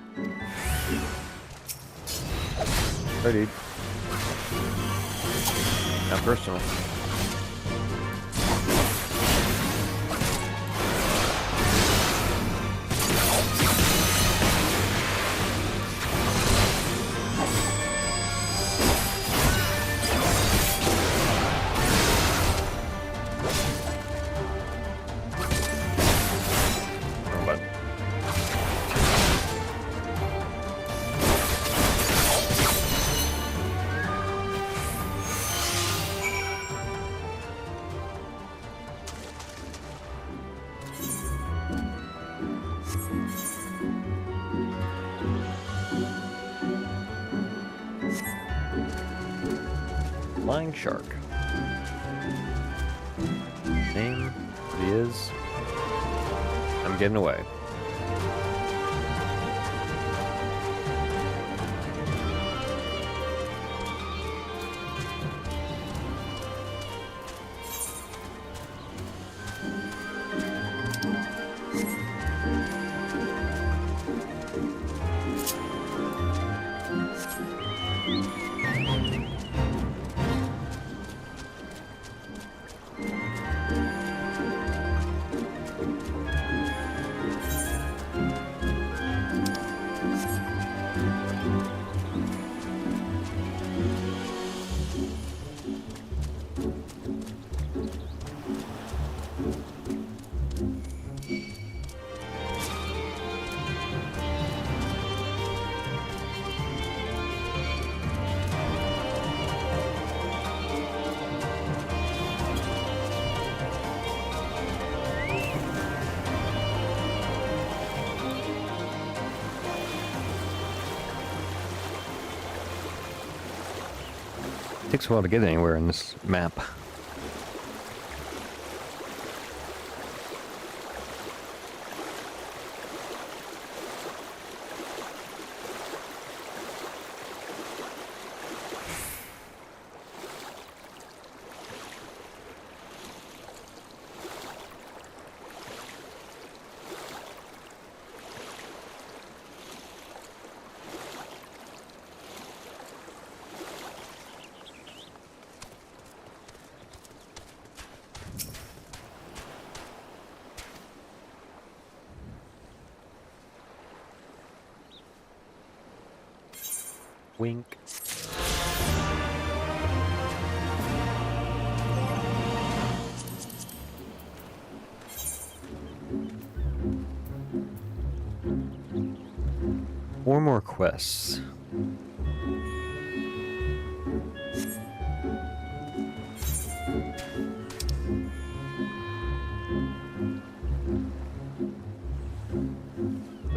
Right, dude. Not personal. Flying shark. Name, what he is. I'm getting away. Takes a while to get anywhere in this map. Wink. Four more quests. They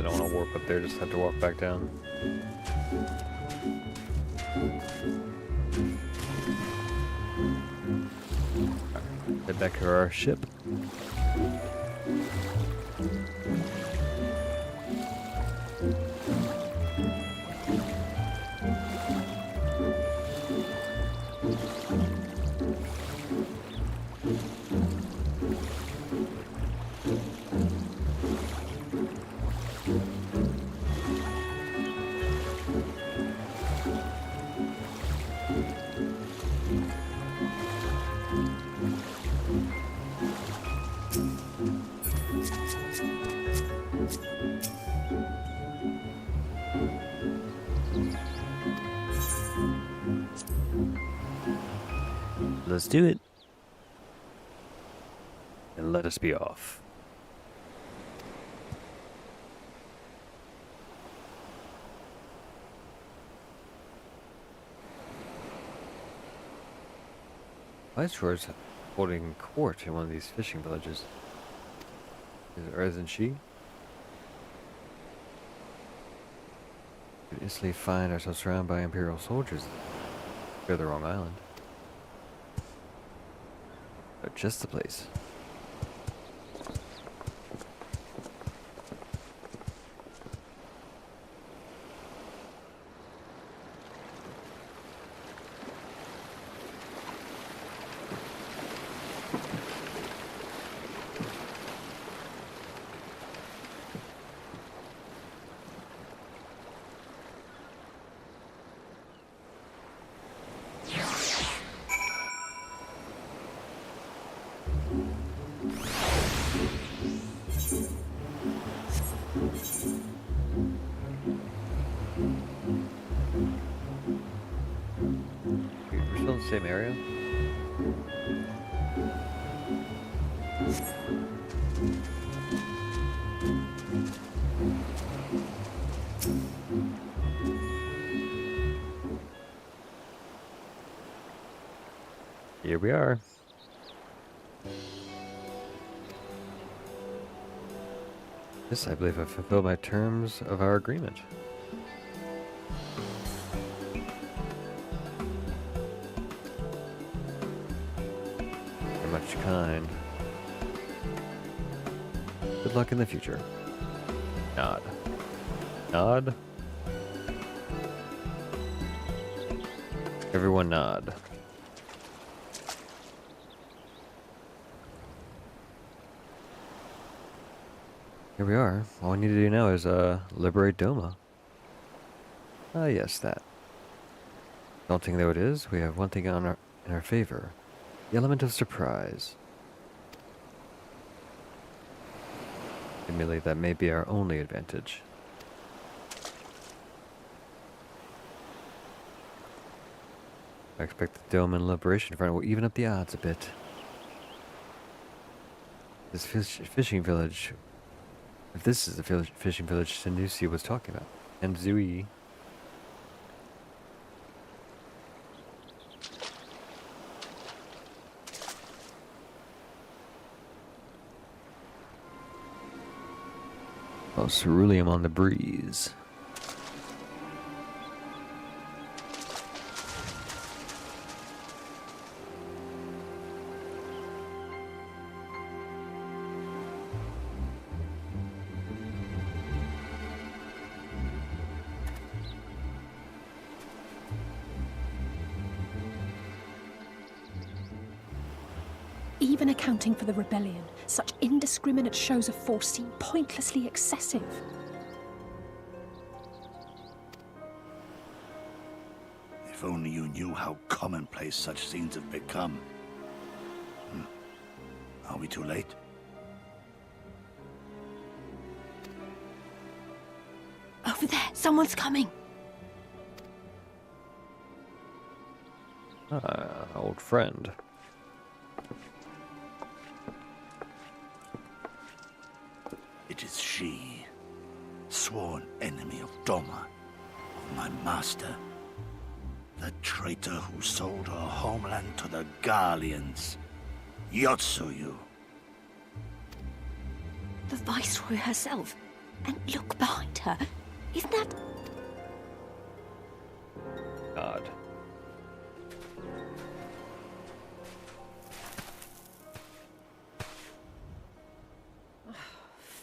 don't want to warp up there, just have to walk back down. Head back to our ship. Let's do it. And let us be off. Viceroy's holding court in one of these fishing villages. Or isn't she? We could instantly find ourselves surrounded by Imperial soldiers. We're the wrong island. But just the place. We're still in the same area? Here we are. Yes, I believe I've fulfilled my terms of our agreement. Very much kind. Good luck in the future. Nod. Nod. Everyone nod. Here we are. All we need to do now is, liberate Doma. Ah, yes, that. Daunting though it is, we have one thing in our favor. The element of surprise. Admittedly, that may be our only advantage. I expect the Dome and Liberation Front will even up the odds a bit. This fishing village... If this is the fishing village Sendusi was talking about. And Zui. Oh, ceruleum on the breeze. Even accounting for the rebellion, such indiscriminate shows of force seem pointlessly excessive. If only you knew how commonplace such scenes have become. Are we too late? Over there, someone's coming. Ah, old friend. It is she, sworn enemy of Doma, of my master. The traitor who sold her homeland to the Garleans, Yotsuyu. The Viceroy herself. And look behind her. Isn't that... God.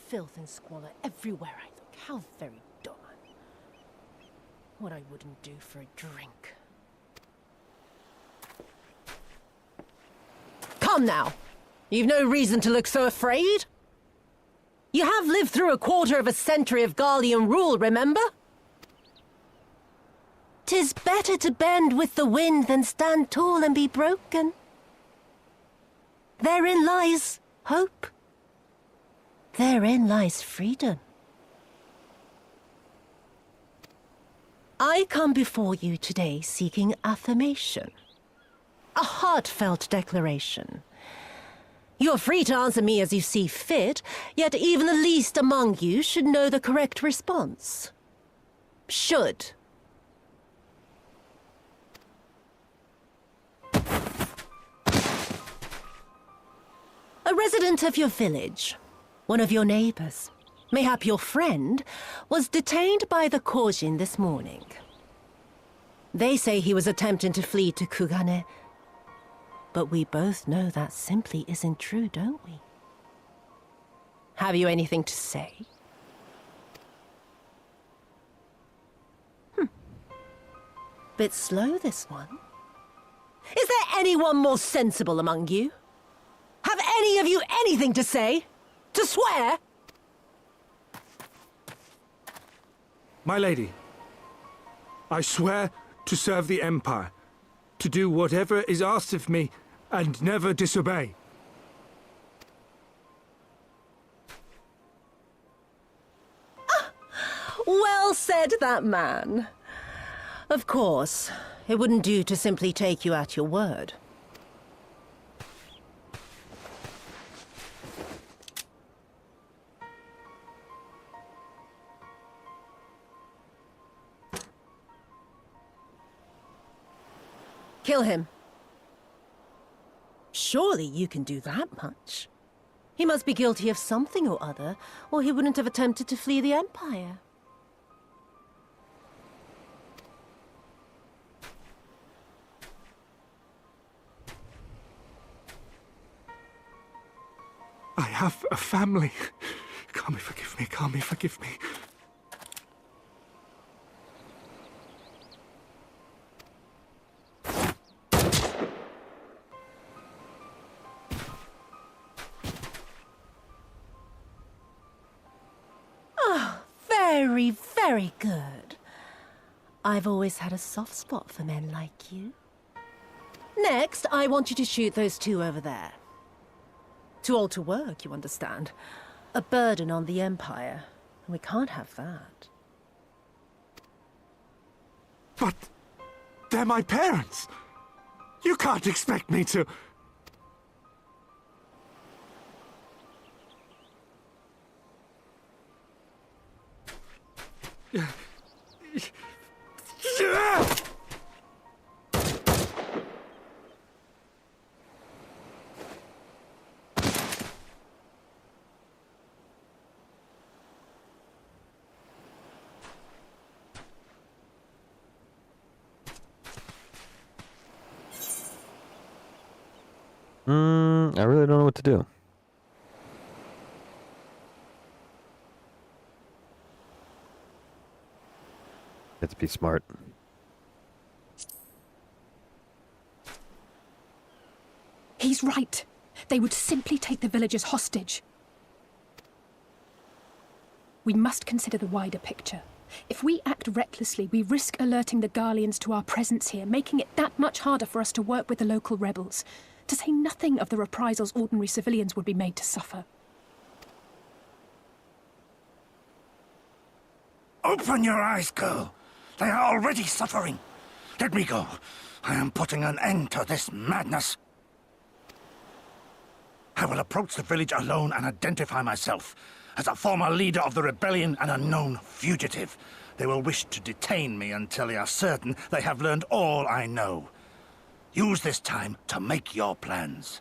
Filth and squalor everywhere I look. How very Doma. What I wouldn't do for a drink. Come now. You've no reason to look so afraid. You have lived through a quarter of a century of Garlean rule, remember? 'Tis better to bend with the wind than stand tall and be broken. Therein lies hope. Therein lies freedom. I come before you today seeking affirmation. A heartfelt declaration. You're free to answer me as you see fit, yet even the least among you should know the correct response. Should. A resident of your village, one of your neighbors, mayhap your friend, was detained by the Kojin this morning. They say he was attempting to flee to Kugane, but we both know that simply isn't true, don't we? Have you anything to say? Bit slow, this one. Is there anyone more sensible among you? Have any of you anything to say? To swear? My lady, I swear to serve the Empire, to do whatever is asked of me, and never disobey. Well said, that man. Of course, it wouldn't do to simply take you at your word. Kill him. Surely you can do that much. He must be guilty of something or other, or he wouldn't have attempted to flee the Empire. I have a family. Kami, forgive me. Kami, forgive me. Very, very good. I've always had a soft spot for men like you. Next, I want you to shoot those two over there. Too old to work, you understand. A burden on the Empire. And we can't have that. But they're my parents. You can't expect me to... I really don't know what to do. Let's be smart. He's right. They would simply take the villagers hostage. We must consider the wider picture. If we act recklessly, we risk alerting the Garleans to our presence here, making it that much harder for us to work with the local rebels. To say nothing of the reprisals ordinary civilians would be made to suffer. Open your eyes, girl. They are already suffering. Let me go. I am putting an end to this madness. I will approach the village alone and identify myself as a former leader of the rebellion and a known fugitive. They will wish to detain me until they are certain they have learned all I know. Use this time to make your plans.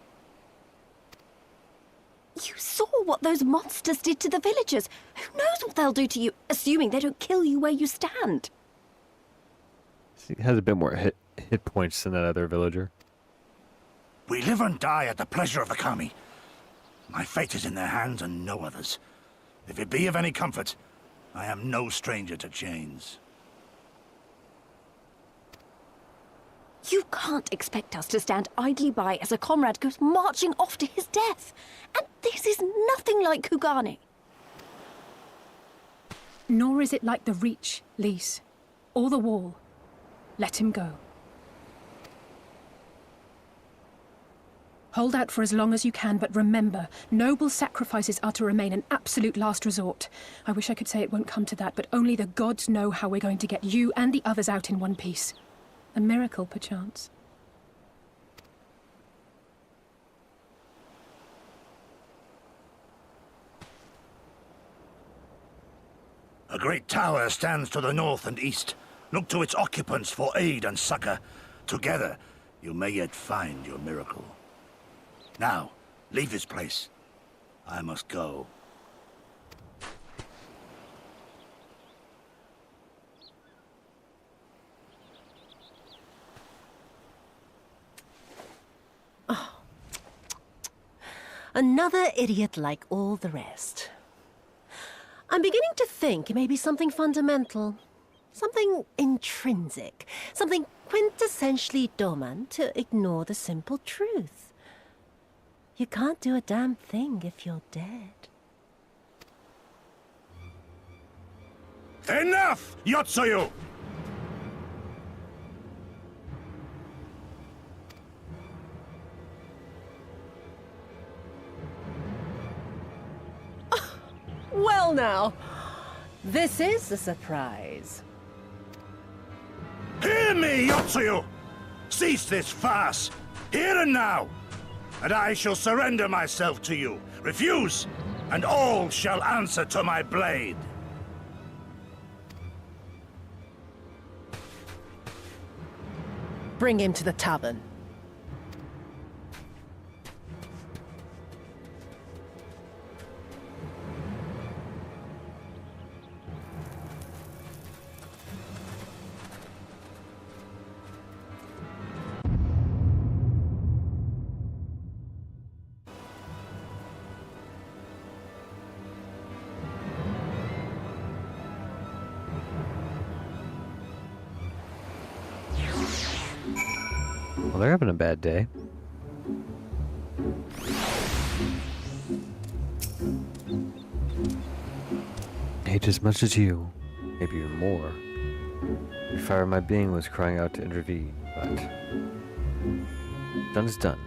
You saw what those monsters did to the villagers. Who knows what they'll do to you, assuming they don't kill you where you stand? He has a bit more hit points than that other villager. We live and die at the pleasure of the Kami. My fate is in their hands and no others. If it be of any comfort, I am no stranger to chains. You can't expect us to stand idly by as a comrade goes marching off to his death. And this is nothing like Kugane. Nor is it like the Reach, Lise, or the Wall. Let him go. Hold out for as long as you can, but remember, noble sacrifices are to remain an absolute last resort. I wish I could say it won't come to that, but only the gods know how we're going to get you and the others out in one piece. A miracle, perchance. A great tower stands to the north and east. Look to its occupants for aid and succor. Together, you may yet find your miracle. Now, Leave this place. I must go. Another idiot like all the rest. I'm beginning to think it may be something fundamental. Something intrinsic. Something quintessentially Doman to ignore the simple truth. You can't do a damn thing if you're dead. Enough, Yotsuyu! Well now, this is a surprise. Hear me, Yotsuyu! Cease this farce, here and now, and I shall surrender myself to you. Refuse, and all shall answer to my blade. Bring him to the tavern. Well, they're having a bad day. Hate as much as you, maybe even more. The fire of my being was crying out to intervene, but done is done.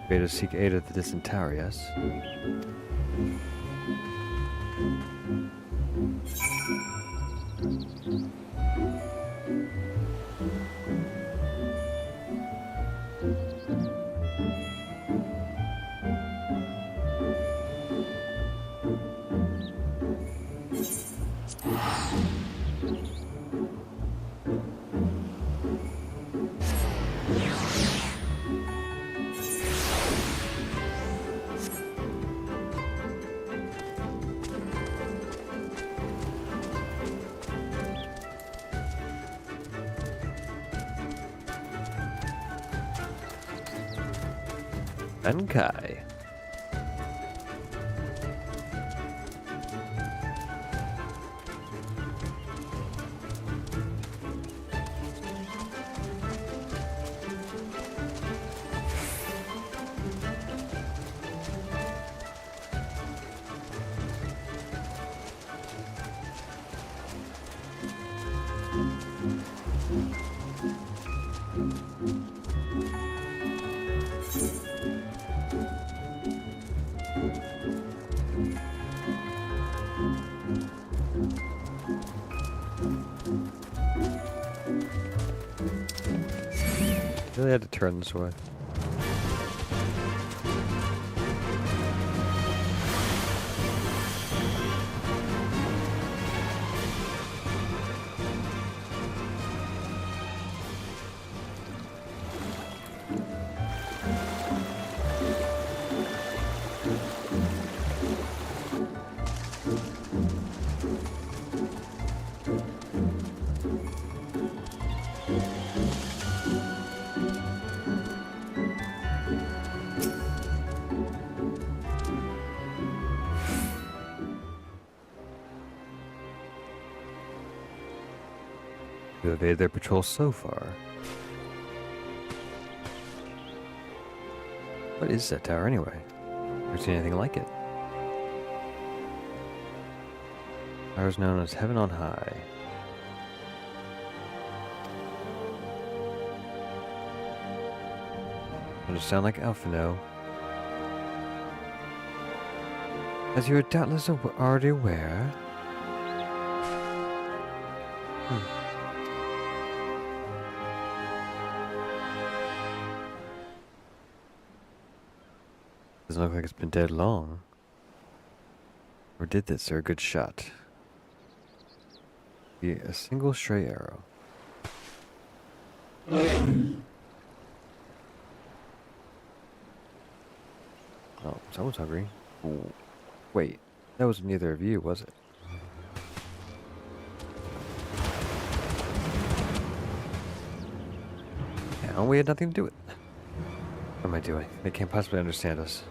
Way to seek aid at the distant tower, yes? Kai. Really had to turn this way. To evade their patrol so far. What is that tower anyway? Never seen anything like it. Tower is known as Heaven on High. Does it sound like Alphino? As you are doubtless already aware. Doesn't look like it's been dead long. Or did this or a good shot? Be a single stray arrow. Oh, someone's hungry. Ooh. Wait, that was neither of you, was it? No, we had nothing to do with it. What am I doing? They can't possibly understand us.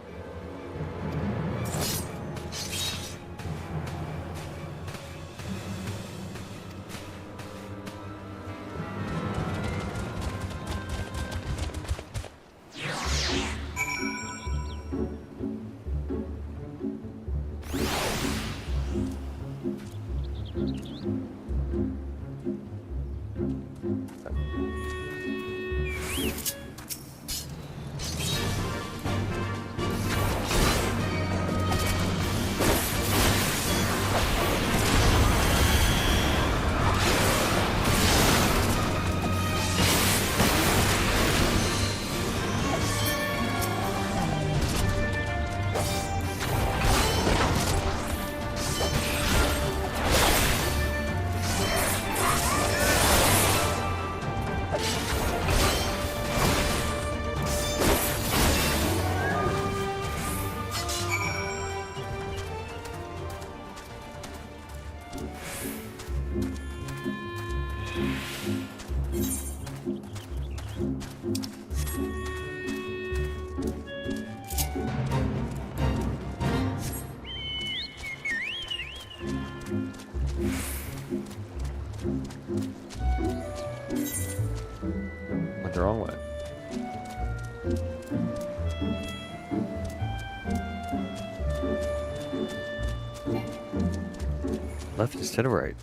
Went the wrong way. Left instead of right.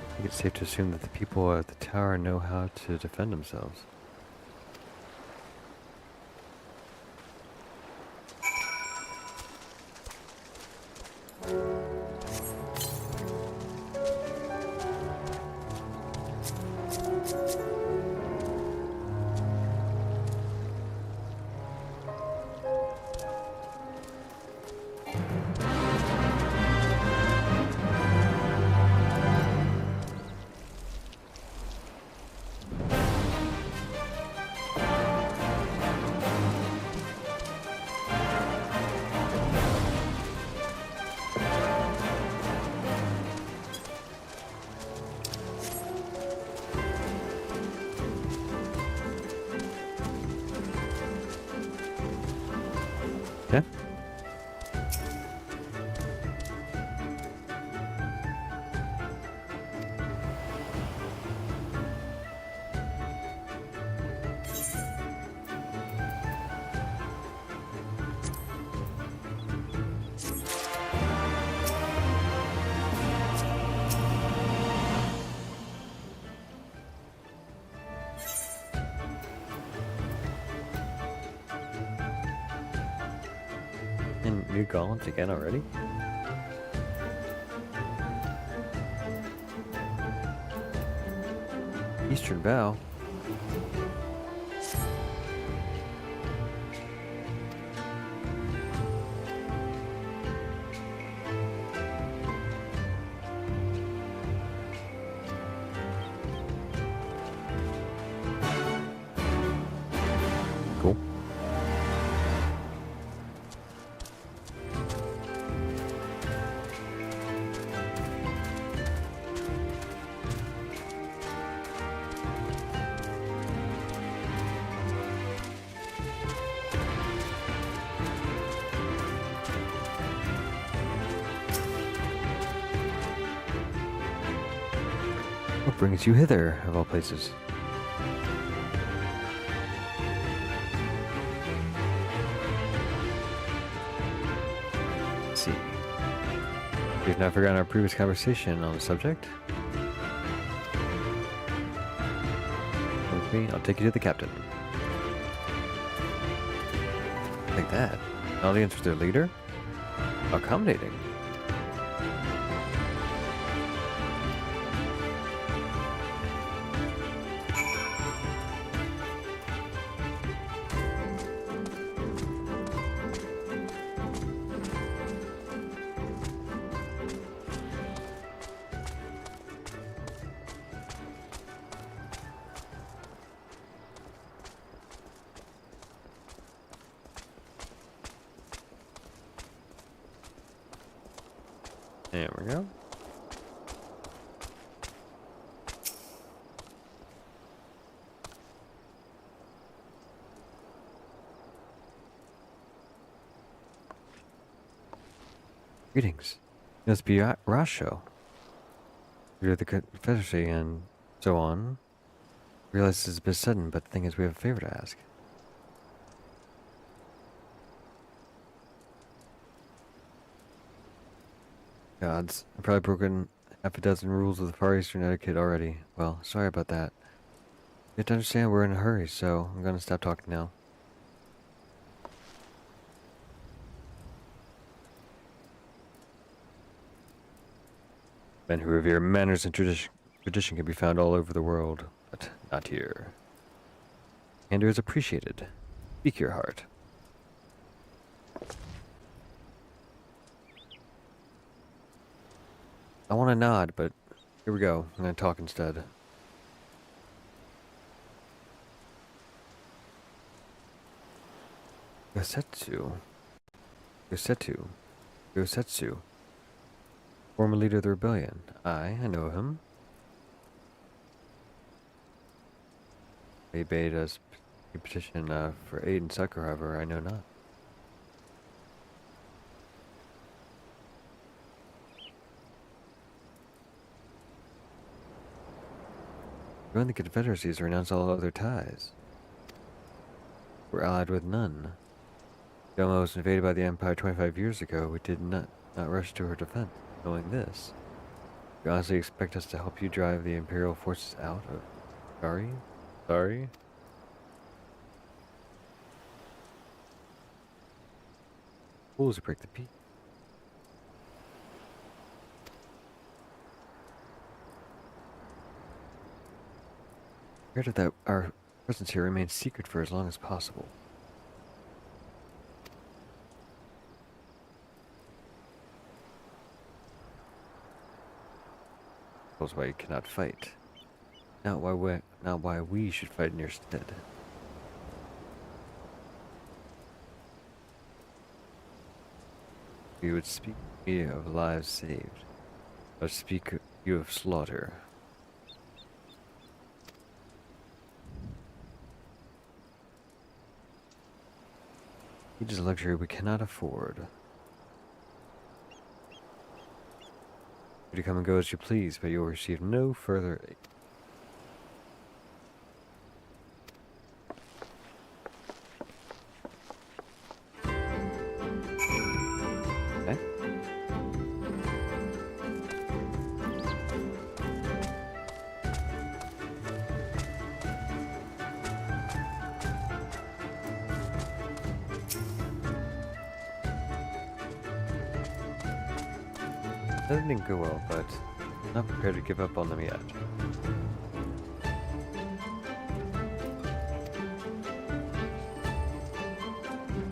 I think it's safe to assume that the people at the tower know how to defend themselves. Yeah. And new gauntlets again already? Eastern Bow. Cool. What brings you hither, of all places? Let's see. We've not forgotten our previous conversation on the subject. Come with me, I'll take you to the captain. Like that. Audience with their leader? Accommodating. There we go. Greetings. It must be Rasho. You're the Confederacy and so on. Realize this is a bit sudden, but the thing is we have a favor to ask. Gods, I've probably broken half a dozen rules of the Far Eastern etiquette already. Well, sorry about that. You have to understand we're in a hurry, so I'm gonna stop talking now. Men who revere manners and tradition can be found all over the world, but not here. Candor is appreciated. Speak your heart. I want to nod, but here we go. I'm going to talk instead. Yosetsu. Former leader of the rebellion. I know him. He bade us a petition for aid and succor, however, I know not. Join the Confederacies or renounce all other ties. We're allied with none. Doma was invaded by the Empire 25 years ago. We did not rush to her defense. Knowing this, you honestly expect us to help you drive the Imperial forces out of... Sorry? Fools who break the peace. Imperative that our presence here remains secret for as long as possible. That's why you cannot fight. Not why we should fight in your stead. You would speak me of lives saved. I would speak you of slaughter. It is a luxury we cannot afford. You come and go as you please, but you will receive no further aid. Okay. That didn't go well, but I'm not prepared to give up on them yet.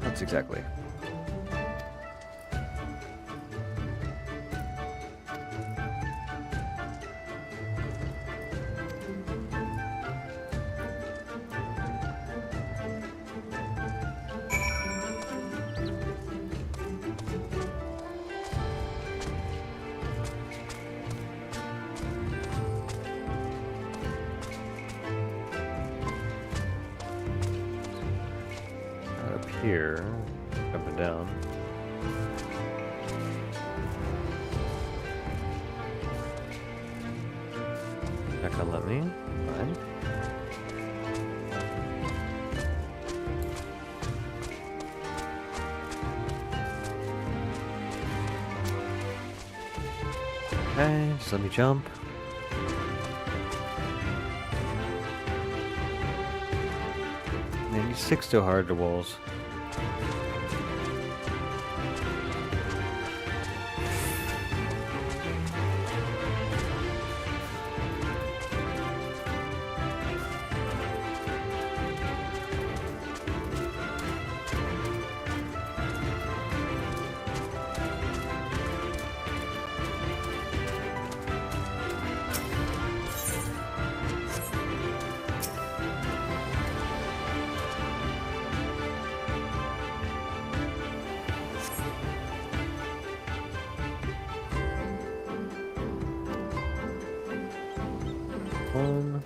That's exactly. Here, up and down. Not gonna let me. Fine. Okay, just let me jump. Man, you stick so hard to walls. one.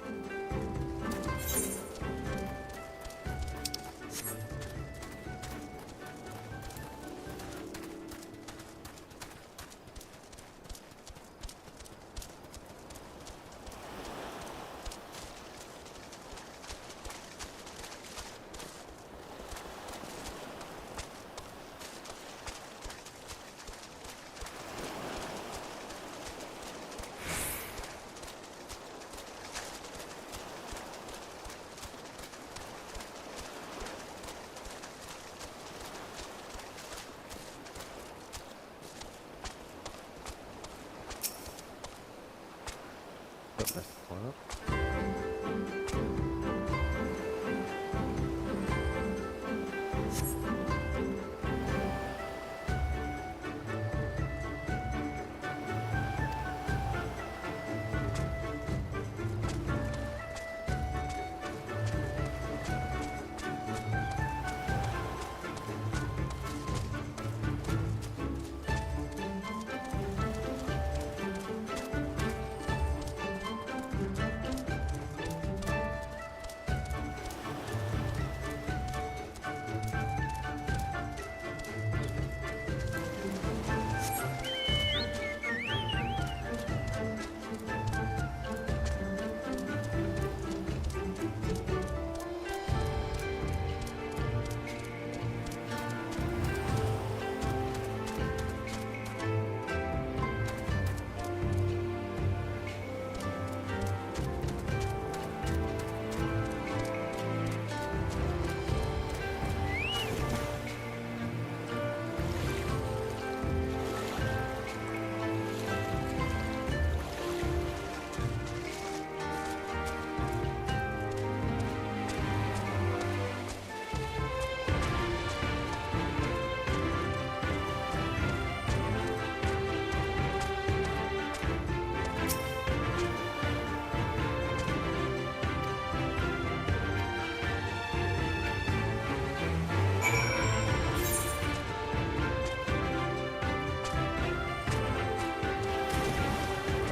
Put this one up.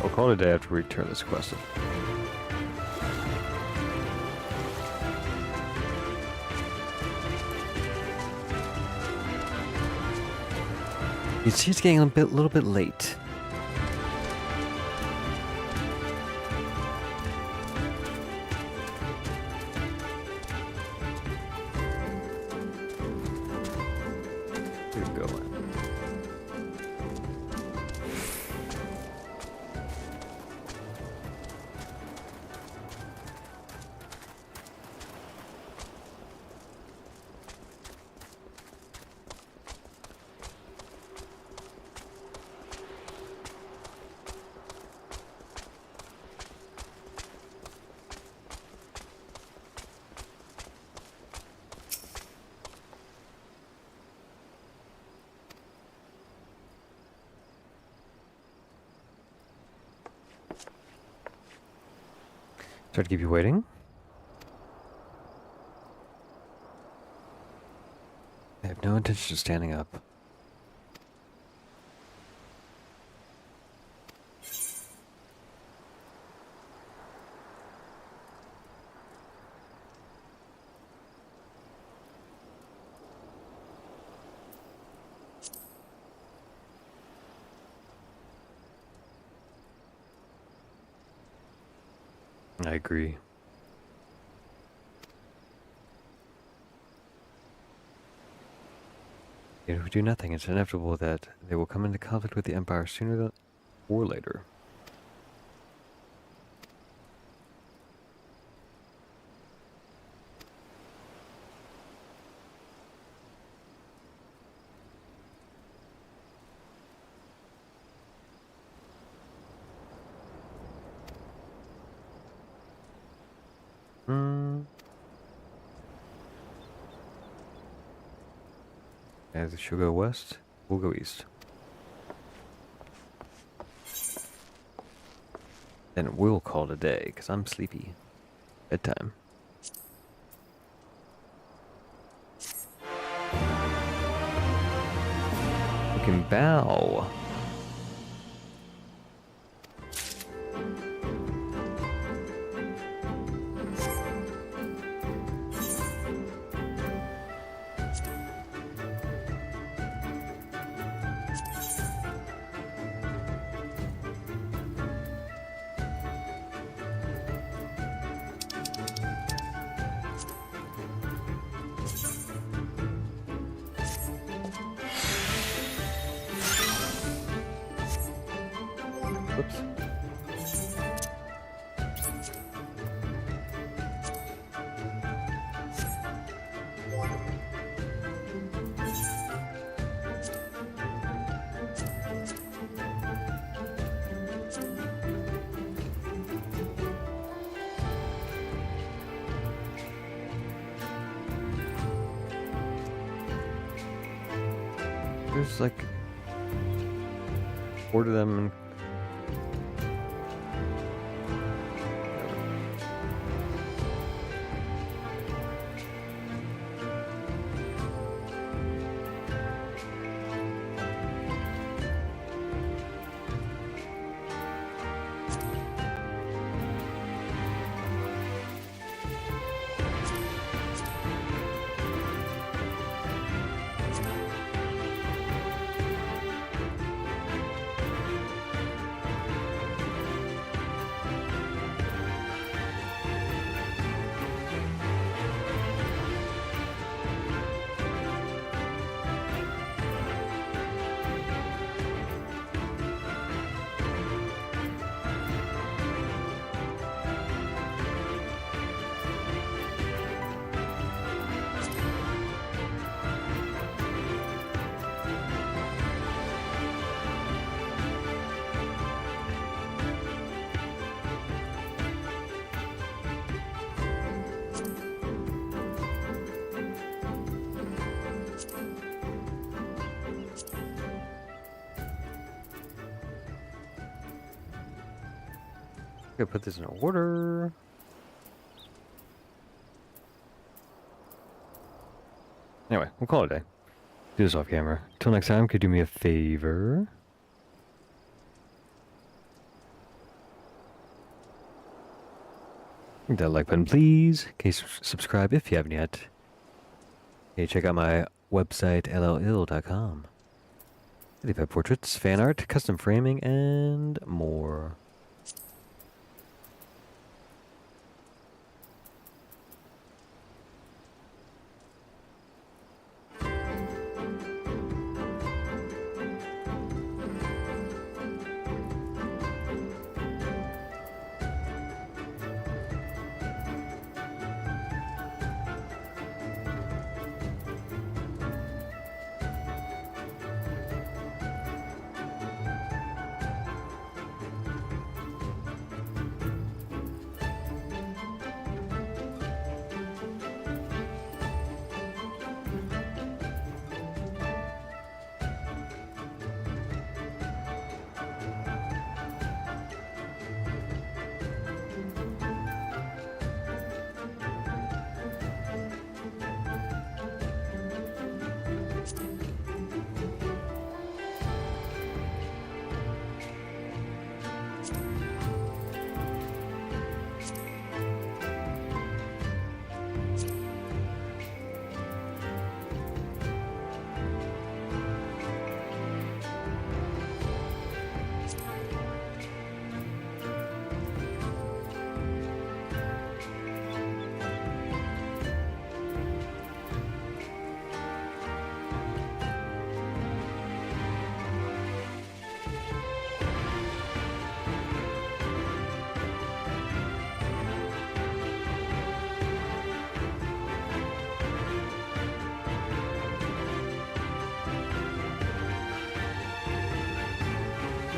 I'll call it a day after we return this quest. You see, it's getting a little bit late. Keep going. Sorry to keep you waiting. I have no intention of standing up. I agree. If we do nothing, it's inevitable that they will come into conflict with the Empire sooner or later. As it should go west, we'll go east. Then we'll call it a day, because I'm sleepy. Bedtime. We can bow. Whoops. There's like 4 of them. Gotta put this in order. Anyway, we'll call it a day. Do this off camera. Till next time, could you do me a favor? Hit that like button, please. Okay, subscribe if you haven't yet. Okay, check out my website, llil.com. They have portraits, fan art, custom framing, and more.